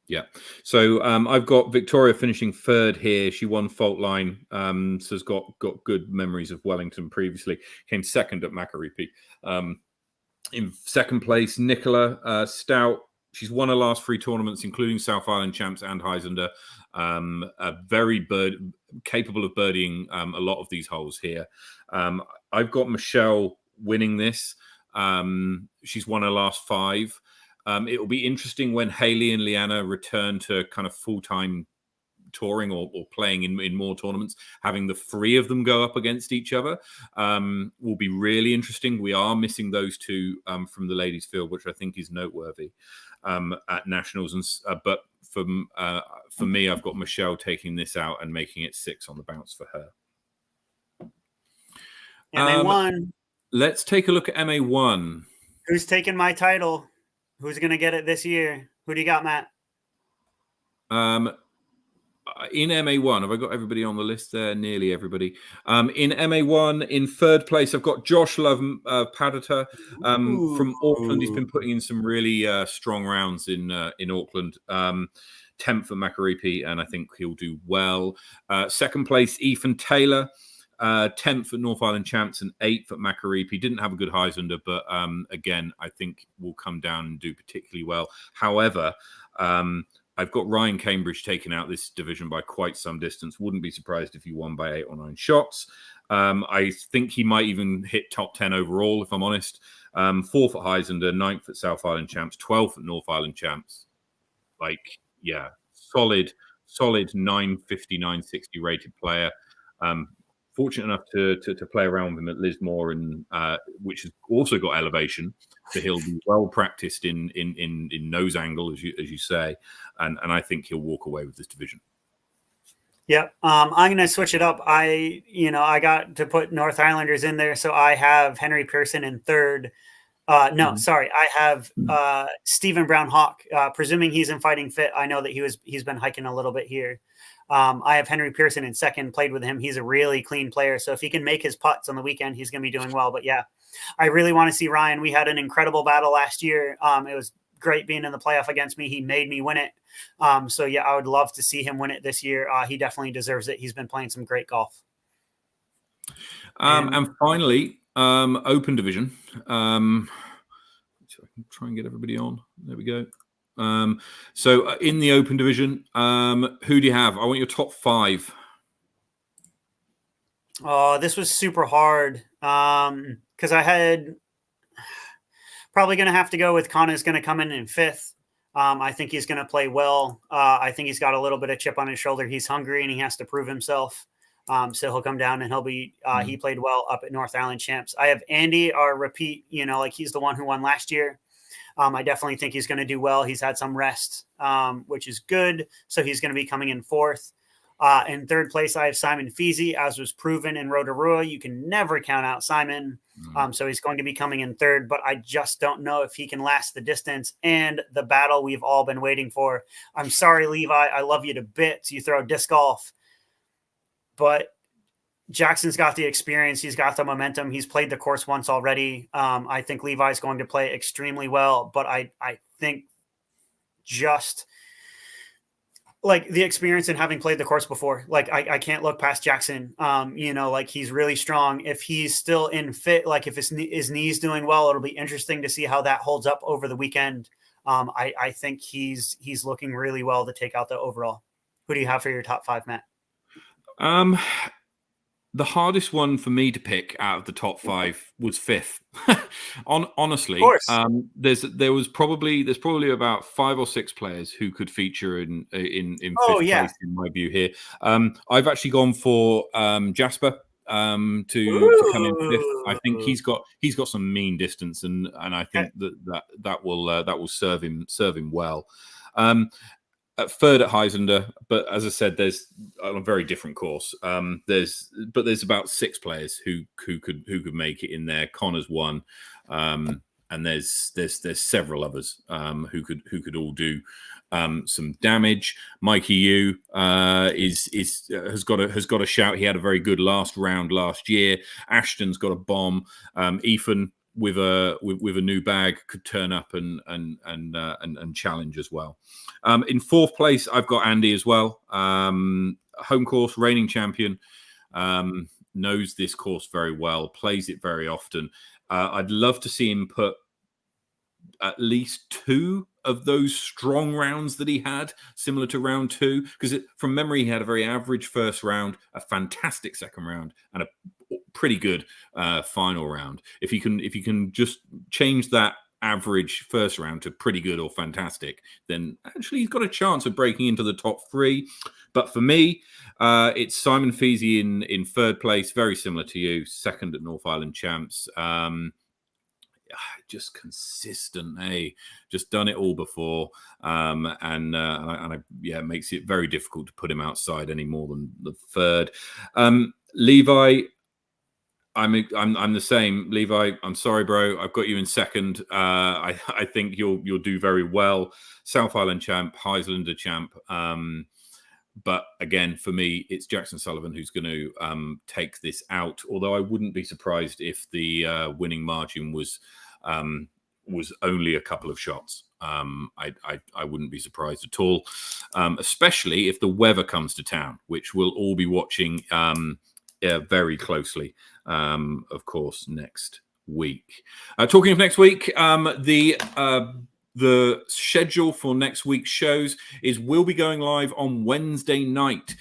Yeah. So I've got Victoria finishing 3rd here. She won Fault Line. So has got good memories of Wellington previously. Came 2nd at Makariki. In 2nd place, Nicola Stout. She's won her last 3 tournaments, including South Island Champs and Heisunder. Very capable of birdieing a lot of these holes here. I've got Michelle winning this. She's won her last 5. It will be interesting when Haley and Leanna return to kind of full-time touring or playing in more tournaments. Having the 3 of them go up against each other will be really interesting. We are missing those 2 from the ladies' field, which I think is noteworthy at Nationals. But for me, I've got Michelle taking this out and making it 6 on the bounce for her. MA1. Let's take a look at MA1. Who's taking my title? Who's going to get it this year? Who do you got, Matt? In MA1, have I got everybody on the list there? Nearly everybody. In MA1, in 3rd place, I've got Josh Love Padata from Auckland. He's been putting in some really strong rounds in Auckland. 10th at Makariki, and I think he'll do well. 2nd place, Ethan Taylor. 10th at North Island Champs and 8th at Makariki. Didn't have a good Heisunder, but again, I think will come down and do particularly well. However, I've got Ryan Cambridge taking out this division by quite some distance. Wouldn't be surprised if he won by 8 or 9 shots. I think he might even hit top 10 overall, if I'm honest. 4th at Heisunder, 9th at South Island Champs, 12th at North Island Champs. Solid 950, 960 rated player. Fortunate enough to play around with him at Lismore, and which has also got elevation, so he'll be well practiced in nose angle, as you say, and I think he'll walk away with this division. Yeah, I'm going to switch it up. I got to put North Islanders in there, so I have Henry Pearson in 3rd. Sorry, I have Stephen Brown Hawk. Presuming he's in fighting fit, I know that he's been hiking a little bit here. I have Henry Pearson in 2nd, played with him. He's a really clean player. So if he can make his putts on the weekend, he's going to be doing well. But yeah, I really want to see Ryan. We had an incredible battle last year. It was great being in the playoff against me. He made me win it. So yeah, I would love to see him win it this year. He definitely deserves it. He's been playing some great golf. And finally, Open Division. So I can try and get everybody on. There we go. So in the Open Division, who do you have? I want your top 5. Oh, this was super hard because I had probably going to have to go with Kana's going to come in 5th. I think he's going to play well. I think he's got a little bit of chip on his shoulder. He's hungry and he has to prove himself. So he'll come down and he'll be, he played well up at North Island Champs. I have Andy, our repeat, he's the one who won last year. I definitely think he's going to do well. He's had some rest, which is good. So he's going to be coming in 4th. In 3rd place, I have Simon Feasy, as was proven in Rotorua. You can never count out Simon. So he's going to be coming in 3rd, but I just don't know if he can last the distance and the battle we've all been waiting for. I'm sorry, Levi. I love you to bits. You throw disc golf, but Jackson's got the experience. He's got the momentum. He's played the course once already. I think Levi's going to play extremely well, but I think just like the experience and having played the course before, like I can't look past Jackson. Like he's really strong. If he's still in fit, like if his knee's doing well, it'll be interesting to see how that holds up over the weekend. I think he's looking really well to take out the overall. Who do you have for your top 5, Matt? The hardest one for me to pick out of the top 5 was 5th. Honestly, there's probably about 5 or 6 players who could feature in fifth place in my view here. I've actually gone for Jasper to come in fifth. I think he's got some mean distance, and I think that will serve him well. At third at Heislander, but as I said, there's on a very different course. There's about 6 players who could make it in there. Connor's one, and there's several others who could all do some damage. Mikey Yu has got a shout. He had a very good last round last year. Ashton's got a bomb. Ethan with a new bag could turn up and challenge as well. In fourth place, I've got Andy as well. Home course, reigning champion, knows this course very well, plays it very often. I'd love to see him put at least 2 of those strong rounds that he had, similar to round 2, because from memory he had a very average first round, a fantastic second round, and a pretty good final round. If you can just change that average first round to pretty good or fantastic, then actually he's got a chance of breaking into the top 3. But for me, it's Simon Feasy in third place, very similar to you, second at North Island Champs. Just consistent, just done it all before, it makes it very difficult to put him outside any more than the third. Levi, I'm the same. Levi, I'm sorry, bro. I've got you in second. I think you'll do very well. South Island champ, Heislander champ. But again, for me, it's Jackson Sullivan who's going to take this out. Although I wouldn't be surprised if the winning margin was only a couple of shots. I wouldn't be surprised at all, especially if the weather comes to town, which we'll all be watching very closely, of course, next week. Talking of next week, the schedule for next week's shows is we'll be going live on Wednesday night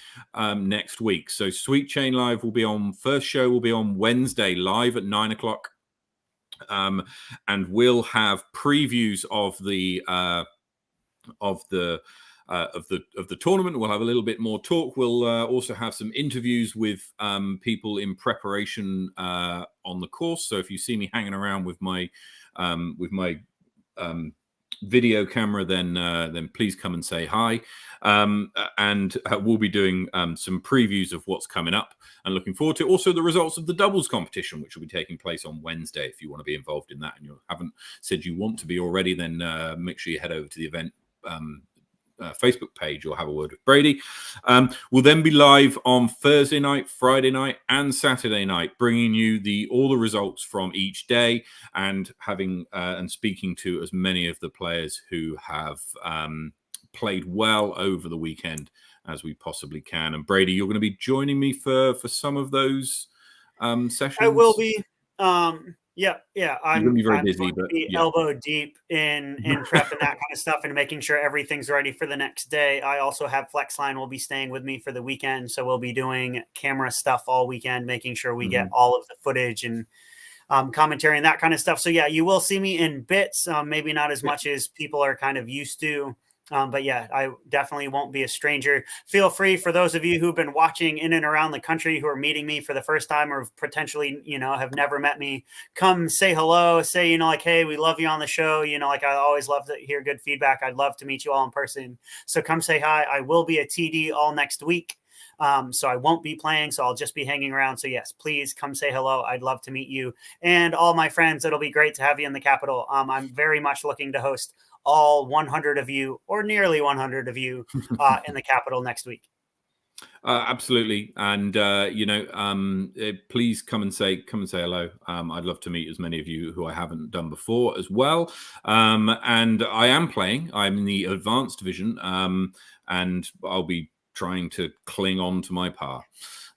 next week. So Sweet Chain Live first show will be on Wednesday live at 9 o'clock. And we'll have previews of the tournament. We'll have a little bit more talk. We'll also have some interviews with people in preparation on the course. So if you see me hanging around with my video camera, then please come and say hi. And we'll be doing some previews of what's coming up and looking forward to also the results of the doubles competition, which will be taking place on Wednesday. If you want to be involved in that and you haven't said you want to be already, then make sure you head over to the event Facebook page or have a word with Brady. We'll then be live on Thursday night, Friday night, and Saturday night, bringing you all the results from each day and having and speaking to as many of the players who have played well over the weekend as we possibly can. And Brady, you're going to be joining me for some of those sessions. I will be. Yeah. I'm going to be very busy, but elbow deep in prep and that kind of stuff and making sure everything's ready for the next day. I also have Flexline will be staying with me for the weekend. So we'll be doing camera stuff all weekend, making sure we get all of the footage and commentary and that kind of stuff. So yeah, you will see me in bits, maybe not as much as people are kind of used to. But yeah, I definitely won't be a stranger. Feel free, for those of you who've been watching in and around the country who are meeting me for the first time or potentially, have never met me, come say hello, say, like, hey, we love you on the show. Like I always love to hear good feedback. I'd love to meet you all in person. So come say hi. I will be a TD all next week. So I won't be playing, so I'll just be hanging around. So yes, please come say hello. I'd love to meet you and all my friends. It'll be great to have you in the Capitol. I'm very much looking to host all 100 of you or nearly 100 of you in the Capitol next week. Absolutely. And, please come and say hello. I'd love to meet as many of you who I haven't done before as well. And I am playing. I'm in the advanced division, and I'll be trying to cling on to my par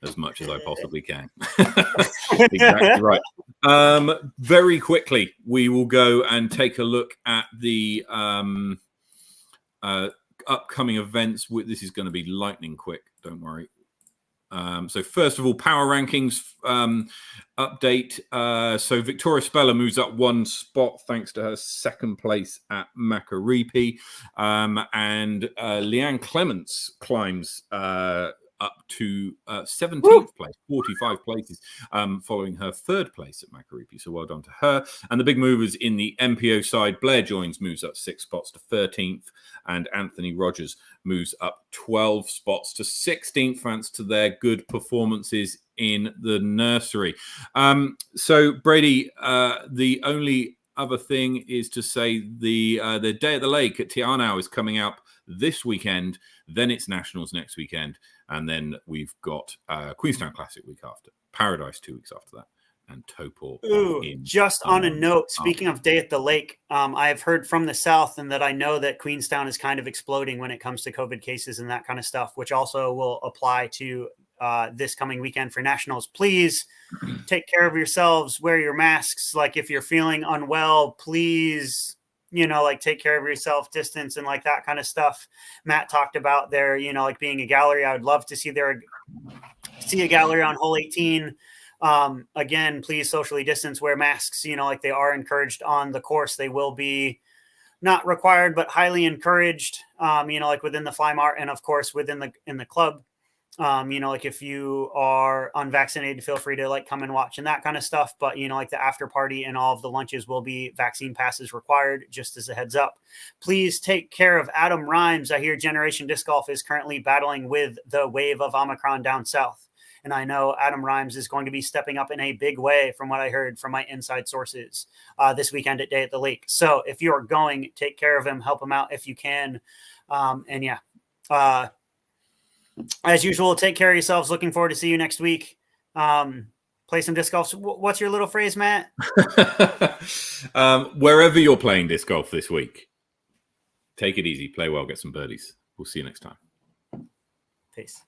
as much as I possibly can. Exactly right. Very quickly, we will go and take a look at the upcoming events. This is going to be lightning quick. Don't worry. So first of all, power rankings update. So Victoria Speller moves up 1 spot thanks to her second place at Makariki. And Leanne Clements climbs up to 17th place, 45 places, following her third place at Makariki. So well done to her. And the big movers in the MPO side, Blair Joins moves up 6 spots to 13th, and Anthony Rogers moves up 12 spots to 16th, thanks to their good performances in the nursery. So Brady, the only other thing is to say the Day at the Lake at Te Anau is coming up this weekend. Then it's Nationals next weekend. And then we've got Queenstown Classic week after, Paradise 2 weeks after that, and Topol. Just on a note, speaking of Day at the Lake, I have heard from the South and that I know that Queenstown is kind of exploding when it comes to COVID cases and that kind of stuff, which also will apply to this coming weekend for Nationals. Please take care of yourselves, wear your masks. Like if you're feeling unwell, please, like take care of yourself, distance and like that kind of stuff. Matt talked about there, like being a gallery. I would love to see a gallery on hole 18. Again, please socially distance, wear masks, like they are encouraged on the course. They will be not required, but highly encouraged, like within the Fly Mart and of course within the club. Like if you are unvaccinated, feel free to like come and watch and that kind of stuff. But, like the after party and all of the lunches will be vaccine passes required, just as a heads up. Please take care of Adam Rhymes. I hear Generation Disc Golf is currently battling with the wave of Omicron down south. And I know Adam Rhymes is going to be stepping up in a big way from what I heard from my inside sources this weekend at Day at the Lake. So if you're going, take care of him, help him out if you can. As usual, take care of yourselves. Looking forward to see you next week. Play some disc golf. What's your little phrase, Matt? Wherever you're playing disc golf this week, take it easy, play well, get some birdies. We'll see you next time. Peace.